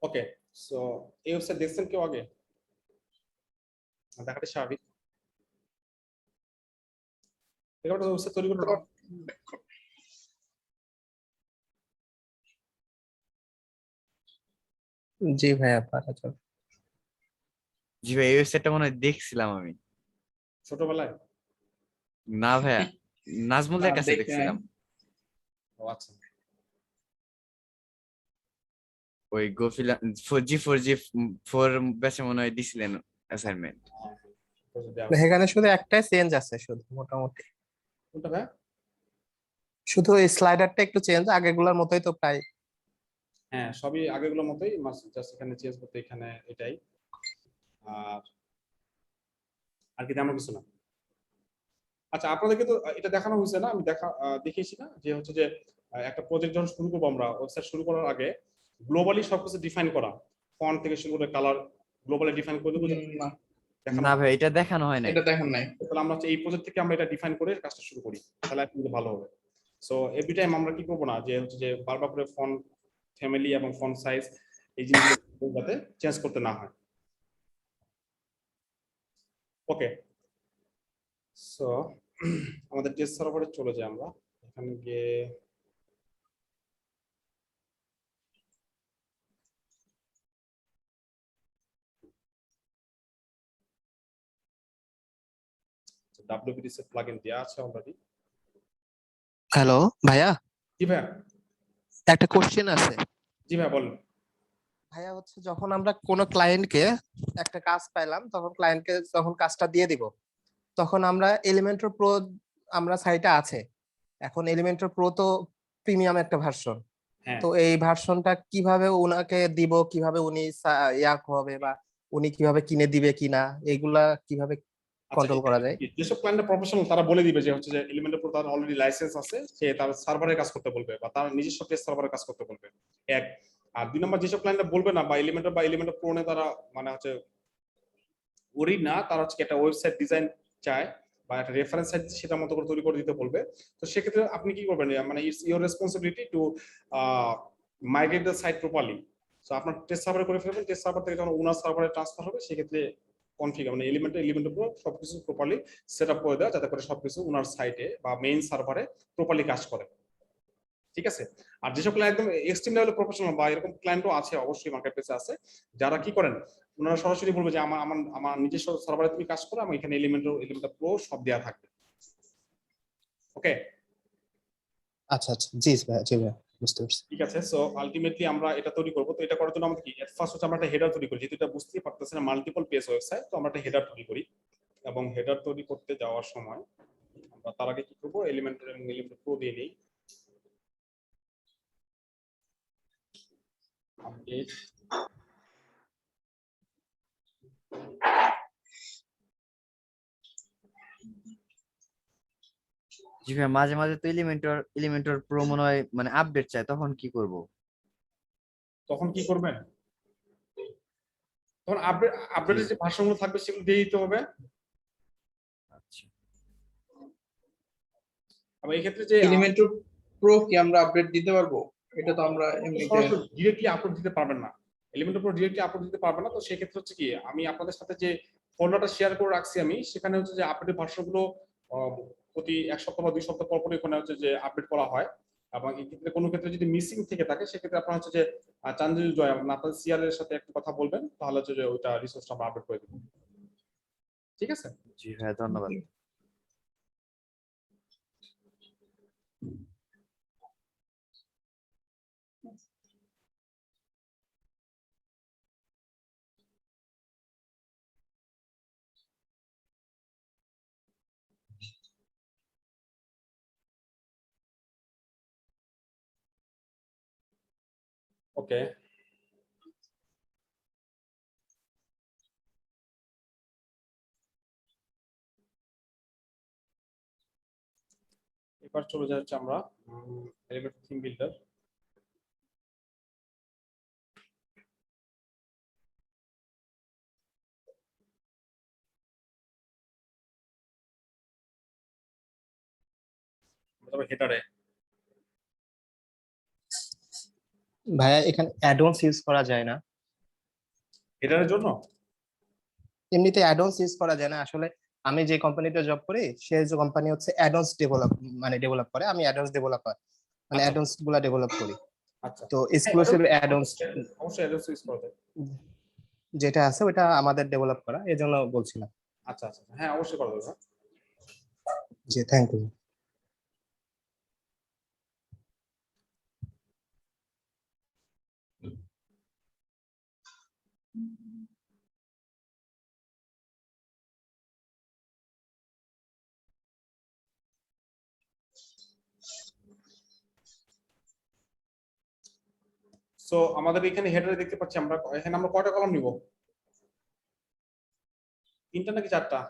ওকে, so এই website দেখছেন কেউ আগে? দেখাটা স্বাভাবিক। ওয়েবসাইট তৈরি করতে পারো? জি ভাইয়া পারা যাবে। জি ভাই, এই ওয়েবসাইটটা মনে হয় দেখছিলাম আমি। ছোটবেলায়? না ভাইয়া, নাজমুলের কাছে দেখি নাই। দেখছিলাম। ও আচ্ছা। ওই গোফিলা 4G 4 ব্যাচে মনে হয় দিছিলেন অ্যাসাইনমেন্ট। এখানে শুধু একটাই চেঞ্জ আছে, শুধু মোটামুটি কোনটা ভাই? শুধু এই স্লাইডারটা একটু চেঞ্জ, আগেগুলোর মতোই তো প্রায়। হ্যাঁ, সবই আগেগুলোর মতোই, জাস্ট এখানে চেঞ্জ করতে এখানে এটাই। আর আর কি তেমন কিছু না। আচ্ছা, আপনাদেরকে তো এটা দেখানো হয়েছে না? আমি দেখিয়েছি না যে হচ্ছে যে একটা প্রজেক্ট যখন শুরু করবো আমরা, ওয়েবসাইট শুরু করার আগে গ্লোবালি সবকিছু ডিফাইন করা, ফন্ট থেকে শুরু করে কালার গ্লোবালি ডিফাইন করে দেবো। না, না ভাই, এটা দেখানো হয় নাই। এটা দেখেন নাই। তাহলে আমরা হচ্ছে এই প্রজেক্ট থেকে আমরা এটা ডিফাইন করে কাজটা শুরু করি, তাহলে কিন্তু ভালো হবে। সো এভরি টাইম আমরা কি করবো না যে হচ্ছে যে বারবার করে ফন্ট ফ্যামিলি এবং ফন্ট সাইজ এই জিনিসগুলো যাতে চেঞ্জ করতে না হয়। ওকে, সো আমাদের টেস্ট সার্ভারে চলে যাই আমরা। এখানে গিয়ে WPDC প্লাগইন দেয়া আছে অলরেডি। হ্যালো ভাইয়া, জি ভাইয়া। একটা কোশ্চেন আছে। জি ভাইয়া বলেন। ভাইয়া হচ্ছে যখন আমরা কোনো ক্লায়েন্টকে একটা কাজ পাইলাম, তখন ক্লায়েন্টকে যখন কাজটা দিয়ে দিব, তখন আমরা এলিমেন্টর প্রো আমরা সাইটে আছে। এখন এলিমেন্টর প্রো তো প্রিমিয়াম একটা ভার্সন, হ্যাঁ, তো এই ভার্সনটা কিভাবে উনাকে দিব, কিভাবে উনি ইয়াক হবে, বা উনি কিভাবে কিনে দিবে কিনা, এগুলা কিভাবে কন্ট্রোল করা যায়? যেসব ক্লায়েন্ট প্রফেশনাল তারা বলে দিবে যে হচ্ছে যে এলিমেন্টের প্রো তার অলরেডি লাইসেন্স আছে, সে তার সার্ভারে কাজ করতে বলবে বা তার নিজস্ব টেস্ট সার্ভারে কাজ করতে বলবে, এক। আর দুই নম্বর, যেসব ক্লায়েন্ট বলবে না বা এলিমেন্টের প্রো তারা মানে হচ্ছে ওরি না, তারা হচ্ছে একটা ওয়েবসাইট ডিজাইন চায় বা একটা রেফারেন্স সাইট সেটা মতো করে তৈরি করে দিতে বলবে। তো সেক্ষেত্রে আপনি কি করবেন, মানে it's your responsibility to migrate the site properly. So আপনার টেস্ট সার্ভারে করে ফেলবেন, টেস্ট সার্ভার থেকে যখন ওনার সার্ভারে ট্রান্সফার হবে সেক্ষেত্রে কনফিগার মানে এলিমেন্টের উপর সবকিছু প্রপারলি সেট আপ করে দেওয়া, যাতে করে সবকিছু ওনার সাইটে বা মেইন সার্ভারে প্রপারলি কাজ করে। ঠিক আছে? আর যেসব ক্লায়েন্ট একদম এক্সট্রিম লেভেলের প্রফেশনাল বা এরকম ক্লায়েন্টও আছে অবশ্যই মার্কেট প্লেসে আছে, যারা কি করেন ওনারা সরাসরি বলবে যে আমার আমার আমার নিজস্ব সার্ভারে তুমি কাজ করো, আমার এখানে এলিমেন্টার প্রো সব দেওয়া থাকবে। ওকে, আচ্ছা আচ্ছা, জি ভাইয়া, জি ভাইয়া, বুঝতে পারছি। ঠিক আছে। সো আলটিমেটলি আমরা এটা তৈরি করব। তো এটা করার জন্য আমাদের কি এট ফার্স্ট হচ্ছে আমরা একটা হেডার তৈরি করি, যেহেতু এটা বুঝতেই পারতেছেন না মাল্টিপল পেজ ওয়েবসাইট, তো আমরা একটা হেডার তৈরি করি। এবং হেডার তৈরি করতে যাওয়ার সময় আমরা তার আগে কি করবো, এলিমেন্টার এবং এলিমেন্টার প্রো দিয়ে নিই। আপডেট জি ভাই, মাঝে মাঝে তো এলিমেন্টর প্রো মনে হয় মানে আপডেট চায়, তখন কি করব? তখন কি করবেন? তখন আপডেটের যে ভার্সনগুলো থাকবে সেগুলো দিয়ে দিতে হবে। আচ্ছা, আবার এই ক্ষেত্রে যে এলিমেন্টর প্রো কি আমরা আপডেট দিতে পারবো? এটা তো আমরা এমনিতে ডিরেক্টলি আপলোড দিতে পারবেন না, এলিমেন্টের উপর ডিরেক্টলি আপলোড দিতে পারবেন না। তো সেই ক্ষেত্রে হচ্ছে কি, আমি আপনাদের সাথে যে ফোল্ডারটা শেয়ার করে রাখছি আমি, সেখানে হচ্ছে যে আপডেট ভার্সনগুলো প্রতি এক সপ্তাহ বা 2 সপ্তাহ পর পর ওখানে হচ্ছে যে আপডেট করা হয়। এবং এই ক্ষেত্রে কোনো ক্ষেত্রে যদি মিসিং থেকে থাকে সেক্ষেত্রে আপনার হচ্ছে যে চান্দিল জয় আপনার সিআর এর সাথে একটু কথা বলবেন, তাহলে হচ্ছে যে ওইটা রিসোর্সটা আমরা আপডেট করে দেবো। ঠিক আছে? জি ভাই, ধন্যবাদ। ওকে, এবার চলে যাচ্ছে আমরা এলিমেন্ট থিম বিল্ডার। তবে হেডারে ভাইয়া এখানে অ্যাডভান্স ইউজ করা যায় না? হেডারের জন্য এমনিতে অ্যাডন্স ইউজ করা যায় না আসলে। আমি যে কোম্পানিতে জব করি সে যে কোম্পানি হচ্ছে অ্যাডন্স ডেভেলপ করে, আমি অ্যাডন্স ডেভেলপার, মানে আচ্ছা অ্যাডন্স গুলা ডেভেলপ করি। আচ্ছা তো হ্যাঁ এক্সক্লুসিভ অ্যাডন্স অবশ্যই অ্যাড্রেস ইউজ করা যায়। যেটা আছে ওটা আমাদের ডেভেলপ করা, এজন্য বলছিলাম। আচ্ছা আচ্ছা হ্যাঁ অবশ্যই করা যাবে। জি, থ্যাংক ইউ। সো আমাদের এখানে হেডারে দেখতে পাচ্ছি আমরা, এখানে আমরা কয়টা কলাম নিব? 3টা নাকি 4টা?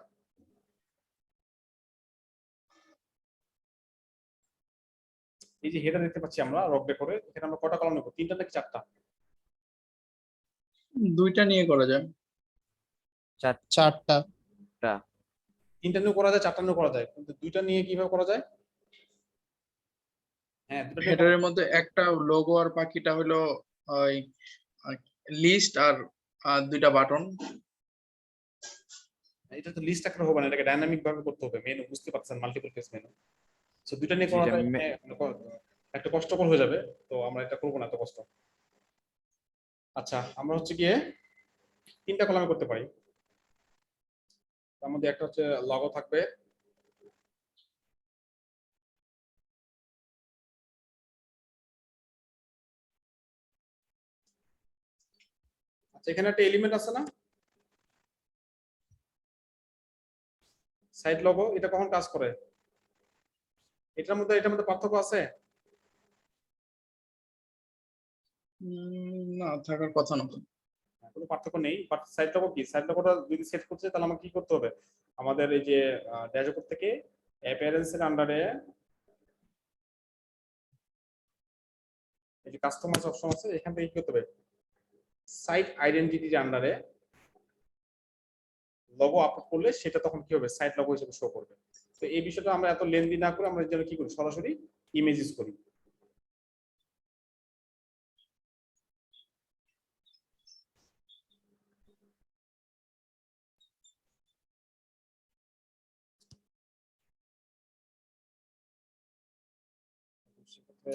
এই যে হেডার দেখতে পাচ্ছি আমরা রক ডেকোরে, এখানে আমরা কয়টা কলাম নিব? 3টা নাকি 4টা? 2টা নিয়ে করা যায়। 4টা। 3টা নিয়েও করা যায়, 4টা নিয়েও করা যায়, কিন্তু 2টা নিয়ে কিভাবে করা যায়? হ্যাঁ 2টা নিয়ে হেডারের মধ্যে একটা লোগো আর বাকিটা হলো ওই লিস্ট আর 2টা বাটন। এটা তো লিস্ট আকারে হবে না, এটাকে ডাইনামিক ভাবে করতে হবে, মেনু বুঝতে পারছেন, মাল্টিপল পেজ মেনু। সো 2টা নিয়ে করা যায় একটা কষ্টকর হয়ে যাবে, তো আমরা এটা করবো না এত কষ্ট। আচ্ছা আমরা হচ্ছে গিয়ে 3টা কলামে করতে পারি। তার মধ্যে একটা হচ্ছে লগো থাকবে, আচ্ছা এখানে একটা এলিমেন্ট আছে না সাইড লগো, এটা কখন কাজ করে? এটার মধ্যে পার্থক্য আছে? না, থাকার কথা না তো। কোনো পার্থক্য নেই, বাট সাইড লগো কি, সাইড লগোটা যদি সেট করতে তাহলে আমাকে কি করতে হবে? আমাদের এই যে ড্যাশবোর্ড থেকে অ্যাপিয়ারেন্স এর আন্ডারে এই যে কাস্টমাইজ অপশন আছে, এখান থেকে কি করতে হবে? সাইট আইডেন্টিটির আন্ডারে লগো আপলোড করলে সেটা তখন কি হবে, সাইট লগো হিসেবে শো করবে। তো এই বিষয়টা আমরা এত লেন্দি না করে আমরা যেন কি করি, সরাসরি ইমেজ ইউজ করি। সেক্ষেত্রে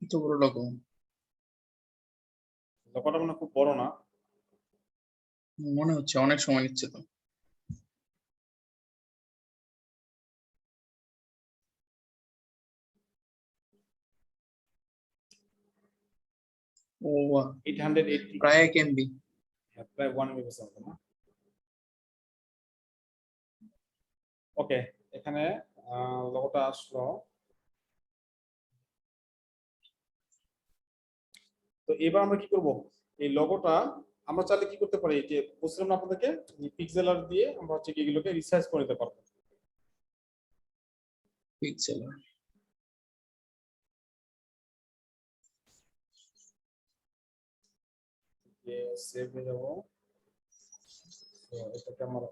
এত বড় লোগো লগোটা মানে খুব বড় না। মনে হচ্ছে অনেক সময় নিচ্ছে তো। ও বাহ, 880 প্রায় 1 MB। প্রায় 1 MB আছে না? ওকে, এখানে লগোটা আসলো। তো এবার আমরা কি করব, এই লগোটা আমরা চাইলে কি করতে পারি, যে বলছিলাম না আপনাদেরকে পিক্সেল আর্ট দিয়ে আমরা হচ্ছে কি এগুলোকে রিসাইজ করে নিতে পারবো। পিক্সেল। যে সেভ হয়ে যাব, তো এটাকে আমরা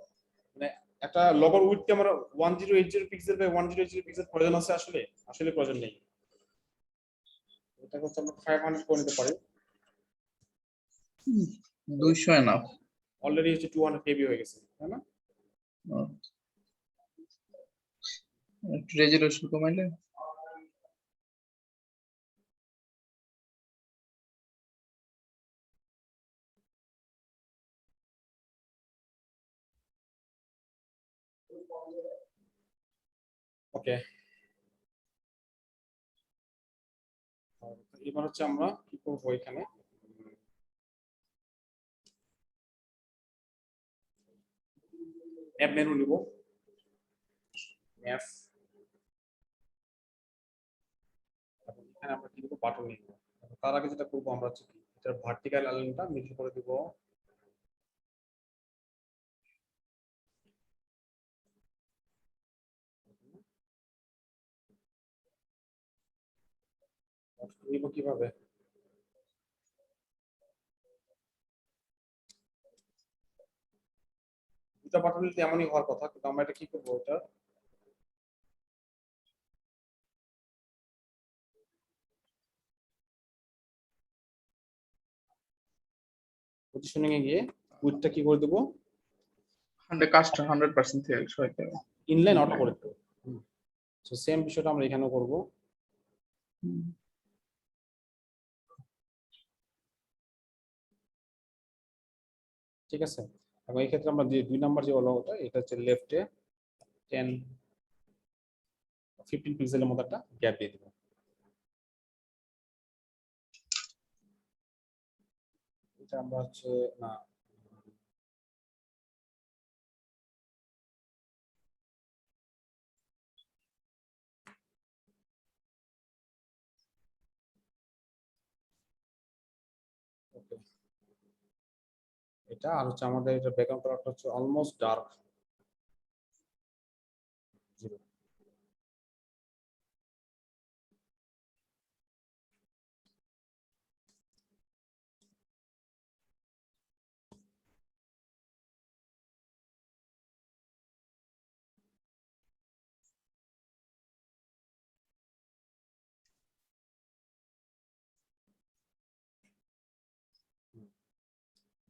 মানে একটা লগোর উইডথ আমরা 1080 পিক্সেল বা 1080 পিক্সেল প্রয়োজন আছে আসলে? আসলে প্রয়োজন নেই, এটা হচ্ছে আমরা 500 করে নিতে পারি। 200 এনাফ। অলরেডি হচ্ছে 200 কেবি হয়ে গেছে, তাই না? রেজুলেশন কমাইলে ওকে, এবার হচ্ছে আমরা কি করবো এখানে, ম্যাপ মেনু নিব, ম্যাপ, এবং এখানে আমরা কি দিব, বাটন নিব। তার আগে যেটা করবো আমরা হচ্ছে কি, এটার ভার্টিক্যাল অ্যালাইনটা মিডল করে দিব। নিব কিভাবে, দুটা বাটন নিলে এমনই হওয়ার কথা, কিন্তু আমরা এটা কি করবো, এটা পজিশনিং এ গিয়ে উইডথটা কি করে দেবো, 100% হইতে হবে। ইনলাইন অটো করে দেবো। তো সেম বিষয়টা আমরা এখানেও করব। ঠিক আছে, এবং এই ক্ষেত্রে আমরা যে 2 নাম্বার যে অলগটা, এটা হচ্ছে লেফটে 10-15 পিক্সেলের মতো একটা গ্যাপ দিয়ে দিব। এটা আমরা হচ্ছে না, ওকে, এটা আর হচ্ছে আমাদের এটা ব্যাকগ্রাউন্ড কালারটা হচ্ছে অলমোস্ট ডার্ক 0।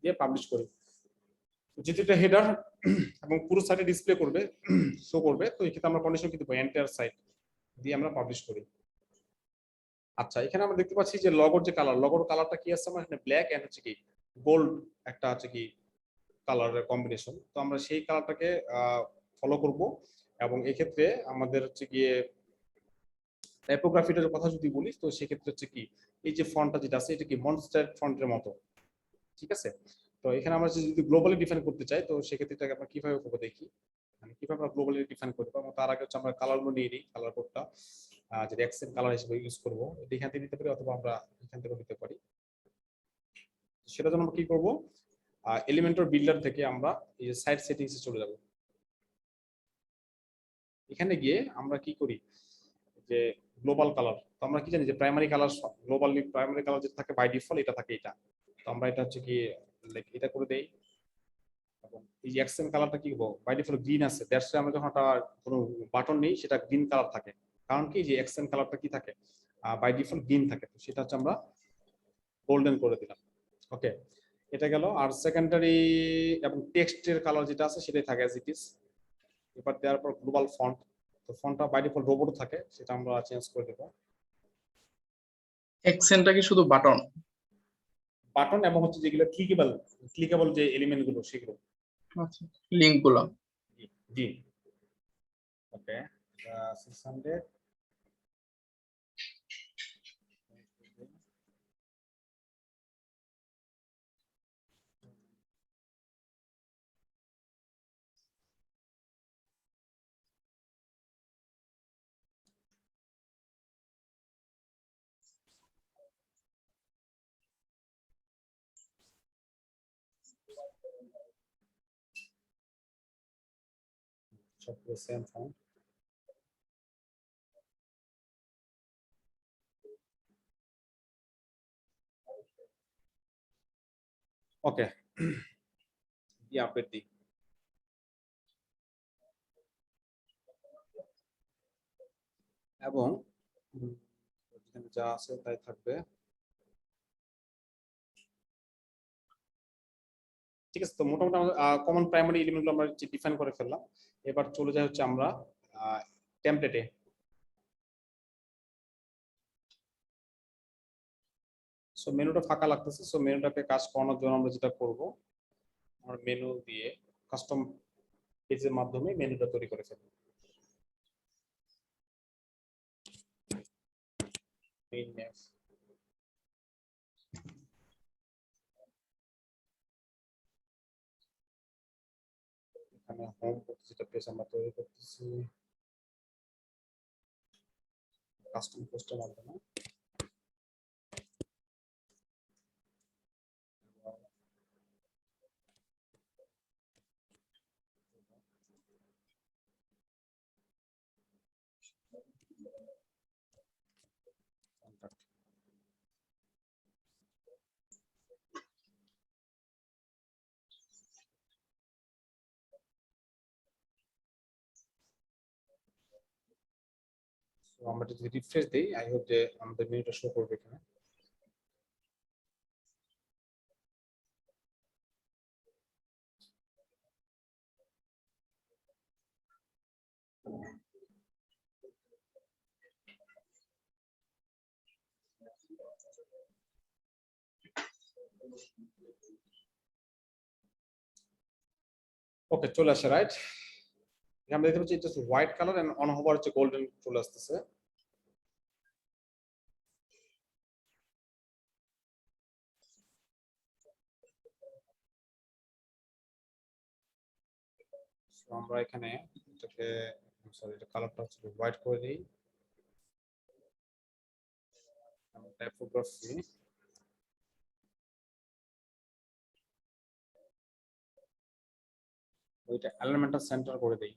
দিয়ে পাবলিশ করি। যেহেতু এটা হেডার এবং পুরো সাইটে ডিসপ্লে করবে, শো করবে, তো এই ক্ষেত্রে আমরা কন্ডিশন কি দেব, এন্টায়ার সাইট দিয়ে আমরা পাবলিশ করি। আচ্ছা, এখানে আমরা দেখতে পাচ্ছি যে লগোর যে কালার, লগোর কালারটা কি আছে, আমার এখানে ব্ল্যাক এন্ড হচ্ছে কি গোল্ড একটা হচ্ছে কি কালারের কম্বিনেশন। তো আমরা সেই কালারটাকে ফলো করব, এবং এক্ষেত্রে আমাদের হচ্ছে গিয়ে টাইপোগ্রাফিটার কথা যদি বলি, তো সেক্ষেত্রে হচ্ছে কি এই যে ফন্টটা যেটা আছে, এটা কি মনস্টার ফন্টের মতো। ঠিক আছে, তো এখানে আমরা যদি গ্লোবালি ডিফাইন করতে চাই, তো সেক্ষেত্রে এটাকে আমরা কিভাবে করবো দেখি, মানে কিভাবে আমরা গ্লোবালি ডিফাইন করতে পারবো। তার আগে হচ্ছে আমরা কালারগুলো নিয়ে নিই, কালার কোডটা যেটা অ্যাকসেন্ট কালার হিসেবে ইউজ করবো, এটা এখান থেকে নিতে পারি অথবা আমরা এখান থেকে নিতে পারি। সেটার জন্য আমরা কি করবো, এলিমেন্টর বিল্ডার থেকে আমরা এই যে সাইট সেটিংসে চলে যাব। এখানে গিয়ে আমরা কি করি, যে গ্লোবাল কালার, তো আমরা কি জানি যে primary colour, globally primary colour যেটা থাকে বাই ডিফল্ট এটা থাকে এটা। তো আমরা এটা হচ্ছে কি এটা করে দেই, এবং এই যে অ্যাকসেন্ট কালারটা কি হবো, বাই ডিফল্ট গ্রিন আছে, দ্যাটস আমরা যখন একটা কোনো বাটন নেই সেটা গ্রিন কালার থাকে, কারণ কি যে অ্যাকসেন্ট কালারটা কি থাকে, বাই ডিফল্ট গ্রিন থাকে, তো সেটা হচ্ছে আমরা গোল্ডেন করে দিলাম। ওকে, এটা গেল। আর সেকেন্ডারি এবং টেক্সটের কালার যেটা আছে সেটাই থাকে অ্যাজ ইট ইজ। এবার দেওয়ার পর গ্লোবাল ফন্ট, তো ফন্টটা বাই ডিফল্ট রোবট থাকে, সেটা আমরা চেঞ্জ করে দেব। এক্সেনটা কি শুধু বাটন? বাটন এবং হচ্ছে যেগুলো ক্লিকেবল, ক্লিকেবল যে এলিমেন্ট গুলো সেগুলো। আচ্ছা, লিংক গুলো। জি, ওকে, 600। সবগুলো সেম ফন্ট। ওকে, দিয়ে আপডেট দিই, এবং এখানে যা আছে তাই থাকবে। ঠিক আছে, তো মোটামুটি আমাদের কমন প্রাইমারি এলিমেন্টগুলো আমরা ডিফাইন করে ফেললাম। এবার চলে যাই হচ্ছে আমরা টেমপ্লেটে। সো মেনুটা ফাঁকা লাগতেছে, সো মেনুটাকে কাজ করানোর জন্য আমরা যেটা করব, আমরা মেনু দিয়ে কাস্টম পেজের মাধ্যমে মেনুটা তৈরি করে ফেলব। মেইন ম্যাপ, এখানে এখানে হোম যেটা পেজ আমরা তৈরি করতেছি কাস্টম পোস্টের মাধ্যমে। তো আমরা যদি রিফ্রেশ দিই আই হোপ যে আমাদের মেনুটা শো করবে এখানে। ওকে চলে আসে রাইট। আমরা দেখতে পাচ্ছি এটা white colour and on hover হচ্ছে গোল্ডেন চলে আসতেছে। So, আমরা এখানে এটাকে সরি এটা কালারটা হচ্ছে হোয়াইট করে দিই। টাইপোগ্রাফি ওইটা এলিমেন্টাল সেন্টার করে দেই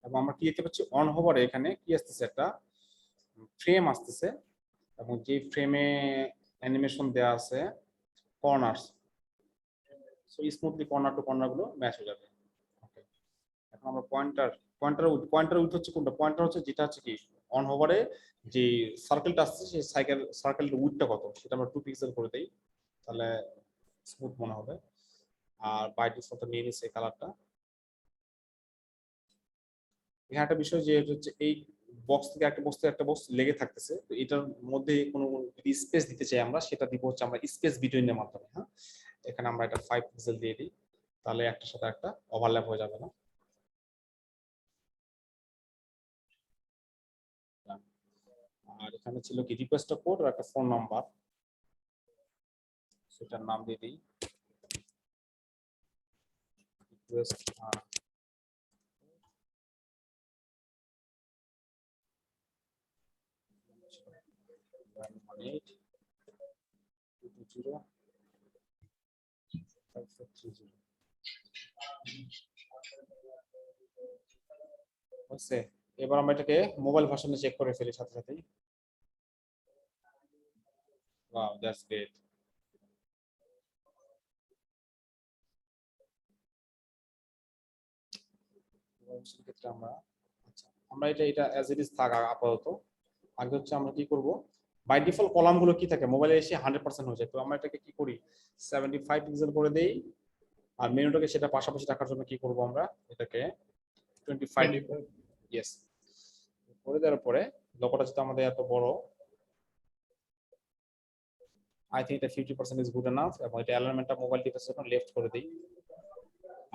এবং আমরা কি দেখতে পাচ্ছি অন হোভারে এখানে কি আসতেছে একটা ফ্রেম আসতেছে এবং যে ফ্রেমে অ্যানিমেশন দেয়া আছে corners, so smoothly corner to corner গুলো ম্যাচ হয়ে যাবে। ওকে এখন আমরা পয়েন্টার উইথ হচ্ছে কোনটা, পয়েন্টার হচ্ছে যেটা হচ্ছে কি অন হোভারে যে সার্কেলটা আসছে সেই সার্কেলটা উইথটা কত সেটা আমরা 2 পিক্সেল করে দেই, তাহলে স্মুথ মনে হবে। আর বাই ডিফল্ট নিয়ে নিচ্ছে এই কালারটা। এখানে একটা বিষয় যে হচ্ছে এই বক্স থেকে একটা বক্স লেগে থাকতেছে, তো এটার মধ্যে কোনো যদি স্পেস দিতে চাই আমরা সেটা দিব হচ্ছে আমরা স্পেস বিটুইন এর মাধ্যমে। হ্যাঁ এখানে আমরা এটা 5 পিক্সেল দিয়ে দিই, তাহলে একটার সাথে একটা ওভারল্যাপ হয়ে যাবে না। আর এখানে ছিল কি রিকোয়েস্ট কোড আর একটা ফোন নাম্বার, সেটার নাম দিয়ে দিই রিকোয়েস্ট 118-220-5430 হচ্ছে। এবার আমরা এটাকে মোবাইল ভার্সনে চেক করে ফেলি সাথে সাথেই। Wow that's great. ক্ষেত্রে আমরা আচ্ছা আমরা এটা অ্যাজ ইট ইজ থাক আপাতত। আগে হচ্ছে আমরা কি করব, বাই ডিফল্ট কলাম গুলো কি থাকে মোবাইলে এসে 100% হয়ে যায়, তো আমরা এটাকে কি করি 75 পিক্সেল করে দেই। আর মেনুটাকে সেটা পাশাপাশি রাখার জন্য কি করব আমরা এটাকে 25 ইয়েস করে দেওয়ার পরে লোগোটা যেটা আমাদের এত বড় আই থিংক এটা 50% ইজ গুড এনাফ এবং এটা অ্যালাইনমেন্টটা মোবাইল ডিভাইসের জন্য লেফট করে দেই।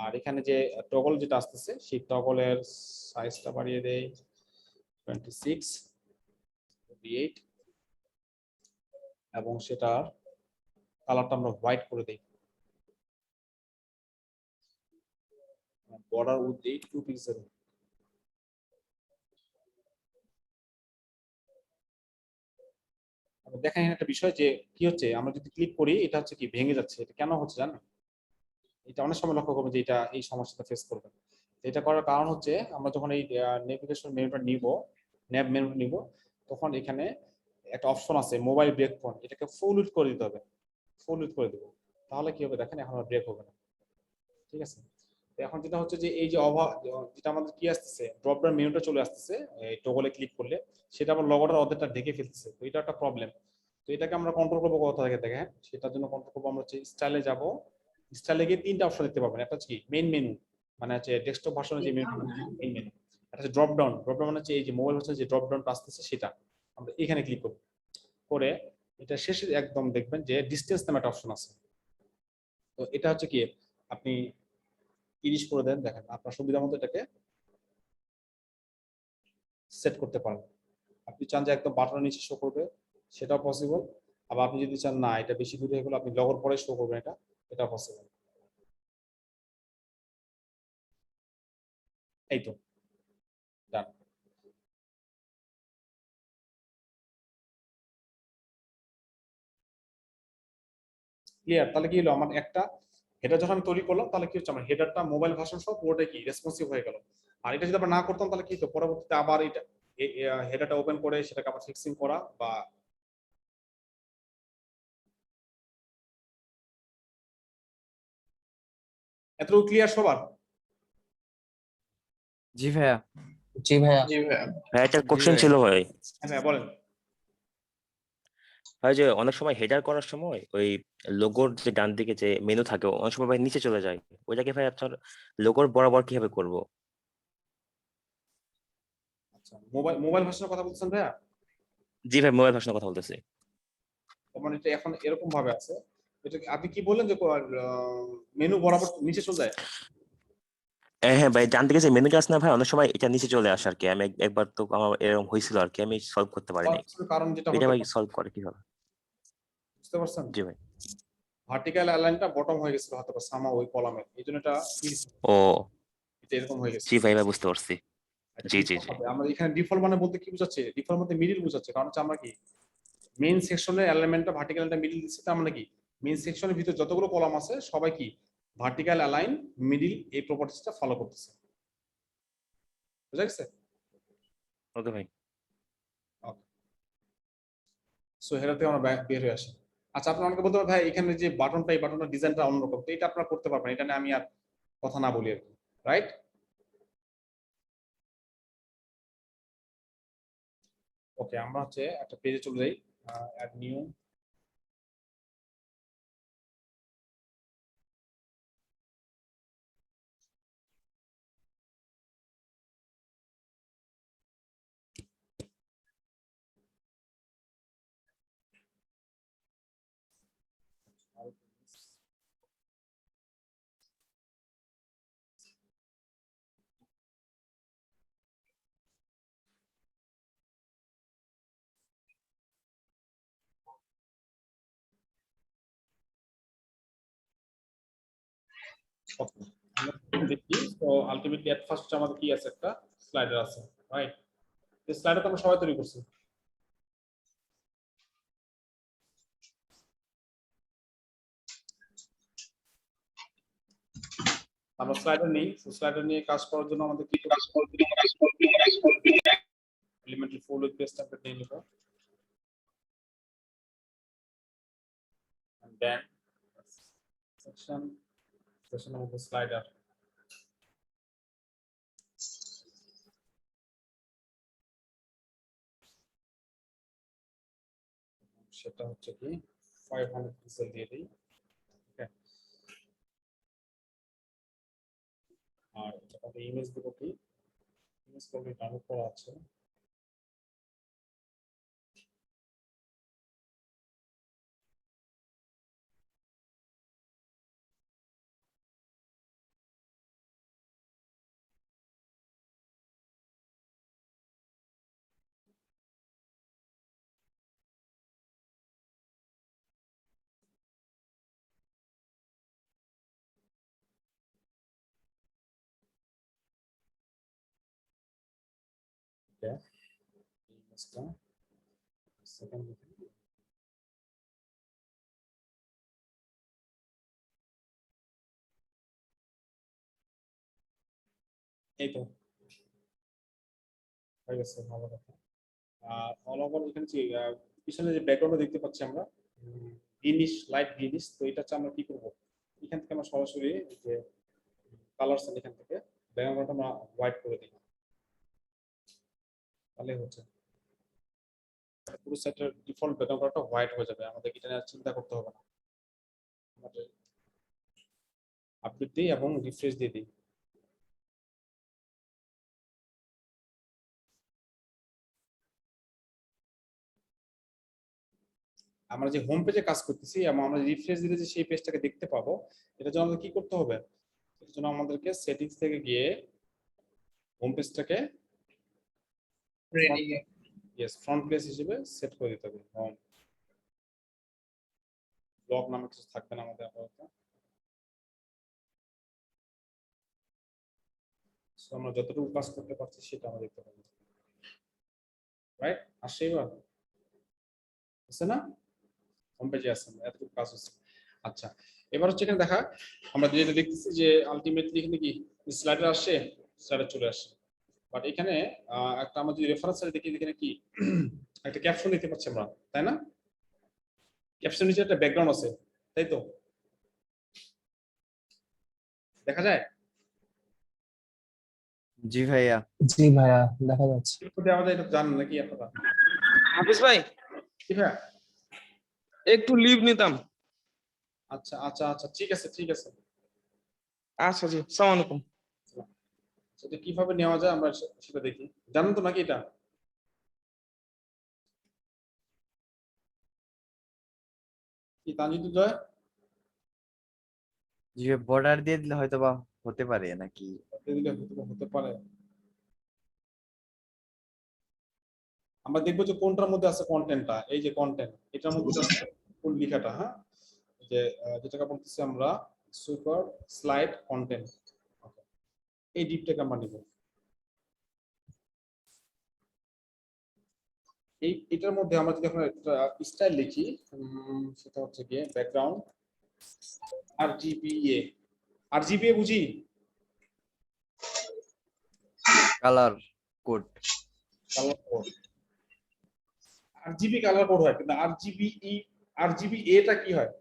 আর এখানে যে টগল যেটা আসতেছে সেই টগলের সাইজটা বাড়িয়ে দেই 26 28 এবং সেটার কালারটা আমরা হোয়াইট করে দেই। বর্ডার উইথ দেই 2 পিক্সেল। দেখেন এখানে একটা বিষয় যে কি হচ্ছে আমরা যদি ক্লিক করি এটা হচ্ছে কি ভেঙে যাচ্ছে, এটা কেন হচ্ছে জানেন? এটা অনেক সময় লক্ষ্য করবেন যে এটা এই সমস্যাটা ফেস করবেন। এটা করার কারণ হচ্ছে আমরা যখন এই নেভিগেশন মেনুটা নিব, ন্যাব মেনু নিব, তখন এখানে একটা অপশন আছে মোবাইল ব্রেক পয়েন্ট, এটাকে ফুল উইথ করে দিতে হবে। ফুল উইথ করে দেব, তাহলে কি হবে দেখেন এখন আর ব্রেক হবে না। ঠিক আছে, তো এখন যেটা হচ্ছে যে এই যে যেটা আমাদের কি আসতেছে ড্রপ ডাউন মেনুটা চলে আসতেছে এই টগলে ক্লিক করলে, সেটা আবার লগোটার অর্ধেকটা ঢেকে ফেলতেছে, তো এটা একটা প্রবলেম। তো এটাকে আমরা কন্ট্রোল করবো কোথা থেকে দেখেন, সেটার জন্য কন্ট্রোল করবো আমরা হচ্ছে স্টাইলে যাব। স্টাইলে গিয়ে 3টা অপশন দেখতে পাবেন, একটা হচ্ছে কি মেইন মেনু মানে হচ্ছে ডেস্কটপ ভার্সনের যে মেনু মেইন মেনু, একটা হচ্ছে ড্রপ ডাউন মানে হচ্ছে এই যে মোবাইল ভার্সনের যে ড্রপ ডাউনটা আসতেছে সেটা আমরা এখানে ক্লিক করব। করে এটা শেষে একদম দেখবেন যে ডিসটেন্স নামে একটা অপশন আছে, তো এটা হচ্ছে কি আপনি 30 করে দেন, দেখেন আপনার সুবিধা মতো এটাকে সেট করতে পারেন। আপনি চান যে একদম বাটনের নিচে শো করবে সেটাও পসিবল, আবার আপনি যদি চান না এটা বেশি দূরে হয়ে গেলে আপনি লগর পরে শো করবেন এটা, এটা পসিবল। এই তো ডান। ক্লিয়ার? তাহলে কি হলো, আমার একটা হেডার যখন আমি তৈরি করলাম তাহলে কি হচ্ছে, আমার হেডারটা মোবাইল ভার্সন সহ পুরোটাই কি রেসপন্সিভ হয়ে গেল। আর এটা যদি আমরা না করতাম তাহলে কি হতো, পরবর্তীতে আবার এটা হেডারটা ওপেন করে সেটাকে আবার ফিক্সিং করা বা এতটুকু ক্লিয়ার সবার? জি ভাইয়া। জি ভাইয়া। জি ভাইয়া। ভাই একটা জি কোশ্চেন ভাইয়া। ছিল ভাই। হ্যাঁ বলেন। ভাই যে অনেক সময় হেডার করার সময় ওই লোগোর যে ডান দিকে যে মেনু থাকে অনেক সময় ভাই নিচে চলে যায়, ওইটাকে ভাই আপনার লোগোর বরাবর কিভাবে করব? আচ্ছা, মোবাইল ভার্সনের কথা বলছেন ভাইয়া? জি ভাই, মোবাইল ভার্সনের কথা বলতেছি। মানে এটা এখন এরকম ভাবে আছে, এটা আপনি কি বললেন যে মেনু বরাবর নিচে চলে যায়? হ্যাঁ ভাই, ডান দিকে যে মেনুটা আছে না ভাই, অনেক সময় এটা নিচে চলে আসে আর কি। আমি একবার তো আমার এরকম হয়েছিল আর কি, আমি সলভ করতে পারিনি। কারণ যেটা এটা হতে ভাই পারে, সলভ করে কিভাবে? বুঝতে পারছেন, জি ভাই। ভার্টিক্যাল অ্যালাইনটা বটম হয়ে গেছিল হয়তো সামা ওই কলামের, এই জন্য এটা ও এটা এরকম হয়ে গেছে। জি ভাই, ভাই বুঝতে পারছি। এটা জি জি ডিফল্ট জি। হবে। আমরা এখানে ডিফল্ট মানে বলতে কি বোঝাচ্ছে, ডিফল্ট মধ্যে মিডিল বোঝাচ্ছে, কারণ হচ্ছে আমরা কি মেইন সেকশনের এলিমেন্টটা ভার্টিক্যালটা মিডিল দিচ্ছি, তার মানে কি মেইন সেকশনের ভিতরে যতগুলো কলাম আছে সবাই কি ভার্টিক্যাল অ্যালাইন মিডিল এই প্রপার্টিসটা ফলো করতেছে। বুঝা গেছে? ওকে ভাই। ওকে, সো হেরাতে আমরা বের হয়ে আসি। আচ্ছা, আপনি আমাকে বলতে পারেন ভাই এখানে যে বাটনটা, এই বাটনটা ডিজাইনটা অন্যরকম, তো এটা আপনারা করতে পারবেন, এটা নিয়ে আমি আর কথা না বলি আর কি, রাইট? ওকে, আমরা হচ্ছে একটা পেজে চলে যাই, অ্যাড নিউ। আমরা দেখি, তো আলটিমেটলি এট ফার্স্ট আমাদের কি আছে, একটা স্লাইডার আছে, রাইট? এই স্লাইডার তো আমরা সবাই তৈরি করছি। আমরা স্লাইডার নেই, স্লাইডার নিয়ে কাজ করার জন্য আমাদের কি কাজ করতে হবে, elementary full with page template নিয়ে নিব, and then section of the slider. সেটা হচ্ছে কি 500 পিক্সেল দিয়ে দিই, ওকে। আর এটা ইমেজ দেবো কি, ইমেজ করলে ডাউনলোড করা আছে, ওকে। ইমেজটা সেকেন্ড, এই তো হয়ে গেছে, ভালো কথা। আর অল ওভার এখানে যে পিছনে যে ব্যাকগ্রাউন্ডটা দেখতে পাচ্ছি আমরা গ্রিনিশ, লাইট গ্রিনিশ, তো এটা হচ্ছে আমরা কি করব, এখান থেকে আমরা সরাসরি যে কালারস এখান থেকে ব্যাকগ্রাউন্ডটা আমরা হোয়াইট করে দিই, তাহলে হচ্ছে পুরো সেটের ডিফল্ট ব্যাকগ্রাউন্ডটা হোয়াইট হয়ে যাবে, আমাদের এটা নিয়ে আর চিন্তা করতে হবে না। আমাদের আপডেট দিই এবং রিফ্রেশ দিয়ে দিই। আমরা যে হোম পেজে কাজ করতেছি এবং আমরা রিফ্রেশ দিলে যে সেই পেজটাকে দেখতে পাবো, এটার জন্য আমাদের কি করতে হবে, এটার জন্য আমাদেরকে সেটিংস থেকে গিয়ে হোম পেজটাকে রেডি। ফ্রন্ট পেজ হিসেবে সেট করে দিতে হবে। হোম ব্লগ নামে কিছু থাকবে না আমাদের আপাতত। আমরা যতটুকু কাজ করতে পারছি সেটা আমরা দেখতে পাবো, রাইট? আসছে এবার আছে না, হোম পেজে আছে, এতটুকু কাজ হচ্ছে। আচ্ছা, এবার হচ্ছে এখানে দেখা, আমরা যেটা দেখতেছি যে আলটিমেটলি এখানে কি স্লাইডার আসছে, স্লাইডার চলে আসছে। বাট এখানে একটা আমরা যদি রেফারেন্স দেখি, এখানে কি একটা ক্যাপশন দিতে পারছি আমরা, তাই না? ক্যাপশন নিচে একটা ব্যাকগ্রাউন্ড আছে, তাই তো? দেখা যায়? জি ভাইয়া। জি ভাইয়া, দেখা যাচ্ছে। দেওয়া যায়, এটা জানেন নাকি আপনারা? হাফিজ ভাই, কি ভাইয়া? একটু লিভ নিতাম। আচ্ছা আচ্ছা আচ্ছা, ঠিক আছে ঠিক আছে। আচ্ছা জি, আসসালামু আলাইকুম। সেটা কিভাবে নেওয়া যায় আমরা সেটা দেখি। জানেন তো নাকি এটা? কি তানজিদ জয়? জি ভাই, বর্ডার দিয়ে দিলে হয়তো বা হতে পারে নাকি? দিলে হতে পারে। আমরা দেখবো যে কোনটার মধ্যে আছে কন্টেন্টটা, এই যে কন্টেন্ট, এটার মধ্যে আছে কোন লেখাটা, হ্যাঁ, যে যেটাকে বলতেছি আমরা সুপার স্লাইড কন্টেন্ট, এই ডিপটাকে আমরা নিব। এটার মধ্যে আমরা যদি এখন একটা স্টাইল লিখি, সেটা হচ্ছে গিয়ে ব্যাকগ্রাউন্ড আরজিবিএ। আরজিবিএ বুঝি? Colour code. Colour code, RGB colour code হয়, কিন্তু আরজিবিএ টা কি হয়?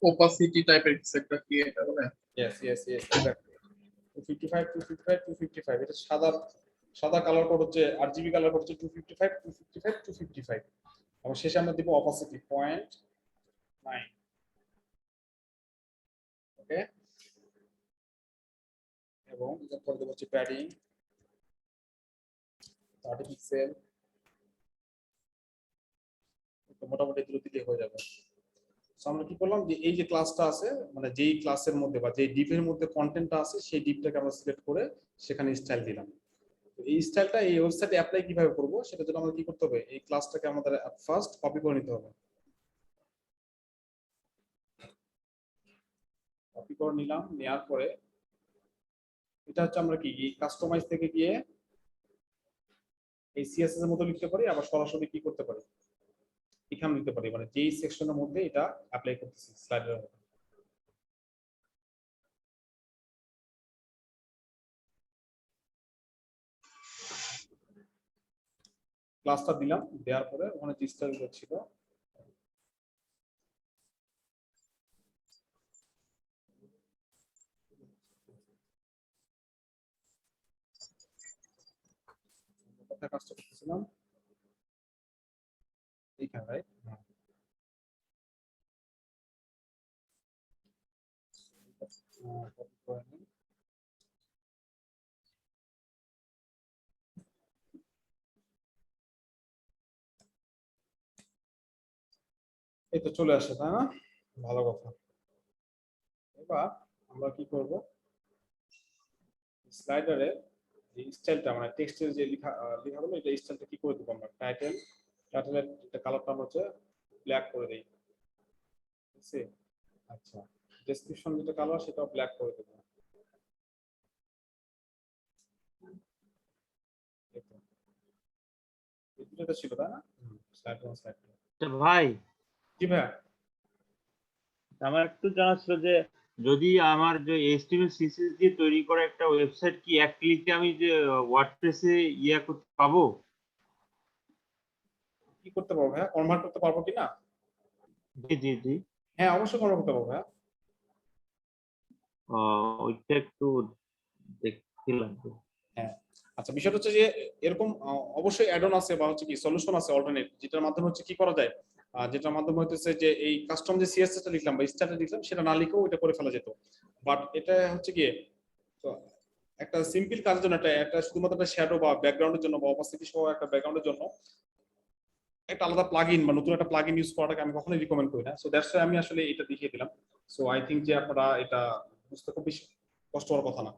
ওপাসিটি টাইপের কিছু একটা কি এটা বলে? ইয়েস ইয়েস ইয়েস, 255 255 255, এটা সাদা সাদা কালার কোড হচ্ছে, আরজিবি কালার কোড হচ্ছে 255 255 255, এবং শেষে আমরা দিব অপাসিটি 0.9। ওকে, এবং এরপর দেব হচ্ছে প্যাডিং 30 পিক্সেল, তো মোটামুটি এগুলো দিলে হয়ে যাবে। সো আমরা কি করলাম, যে এই যে ক্লাসটা আছে, মানে যেই ক্লাসের মধ্যে বা যেই ডিপের মধ্যে কন্টেন্টটা আছে, সেই ডিপটাকে আমরা সিলেক্ট করে সেখানে স্টাইল দিলাম। তো এই স্টাইলটা এই ওয়েবসাইটে অ্যাপ্লাই কিভাবে করব, সেটার জন্য আমাদের কি করতে হবে, এই ক্লাসটাকে আমাদের ফার্স্ট কপি করে নিতে হবে। কপি করে নিলাম, নেওয়ার পরে এটা হচ্ছে আমরা কি কাস্টমাইজ থেকে গিয়ে এই সিএসএস এর মধ্যে লিখতে পারি, আবার সরাসরি কি করতে পারি, এখানে লিখতে পারি, মানে যেই সেকশনের মধ্যে এটা অ্যাপ্লাই করতেছি স্লাইডের মধ্যে। ক্লাসটা দিলাম, দেওয়ার পরে ওখানে যে স্টাইলগুলো ছিল কোথায় কাজটা করতেছিলাম, এইখানে, রাইট? কপি করে নিই। এই তো চলে আসে, তাই না? ভালো কথা। এবার আমরা কি করব, স্লাইডারে যে স্টাইলটা, মানে টেক্সটের যে লেখা হলো, এটা স্টাইলটা কি করে দেবো আমরা, টাইটেলের এটা কালারটা আমরা হচ্ছে ব্ল্যাক করে দেই, ঠিক আছে? আচ্ছা, ডেসক্রিপশন যেটা কালার সেটা ব্ল্যাক করে দেবো। দেখুন, এই দুটোটা ছিল, তাই না? Slide 1 slide 2। ভাই, জি ভাইয়া। আমার একটু জানা ছিল যে যদি আমার যে HTML CSS দিয়ে তৈরি করা একটা ওয়েবসাইট কি এক ক্লিকে আমি যে ওয়ার্ডপ্রেসে করতে পাবো? কি করতে পারবো ভাইয়া, কনভার্ট করতে পারবো কিনা? জি জি জি। হ্যাঁ, অবশ্যই কনভার্ট করতে পারবো ভাইয়া। ওইটা একটু দেখছিলাম তো। হ্যাঁ, আচ্ছা, বিষয়টা হচ্ছে যে এরকম অবশ্যই অ্যাড অন আছে বা হচ্ছে কি সলিউশন আছে অল্টারনেট, যেটার মাধ্যমে হচ্ছে কি করা যায়, যেটার মাধ্যমে হচ্ছে যে এই কাস্টম যে সিএসএস টা লিখলাম বা স্টাইলটা লিখলাম, সেটা না লিখেও এটা করে ফেলা যেত। বাট এটা হচ্ছে কি, তো একটা সিম্পল কাজের জন্য, একটা শুধুমাত্র একটা শ্যাডো বা ব্যাকগ্রাউন্ডের জন্য বা অপাসিটি সহ একটা ব্যাকগ্রাউন্ডের জন্য একটা আলাদা প্লাগইন বা নতুন একটা প্লাগইন ইউজ করাটাকে আমি কখনোই রিকমেন্ড করি না। সো দ্যাটস ওয়াই আমি আসলে এটা দেখিয়ে দিলাম। সো আই থিংক যে আপনারা এটা বুঝতে খুব বেশি কষ্ট হওয়ার কথা না।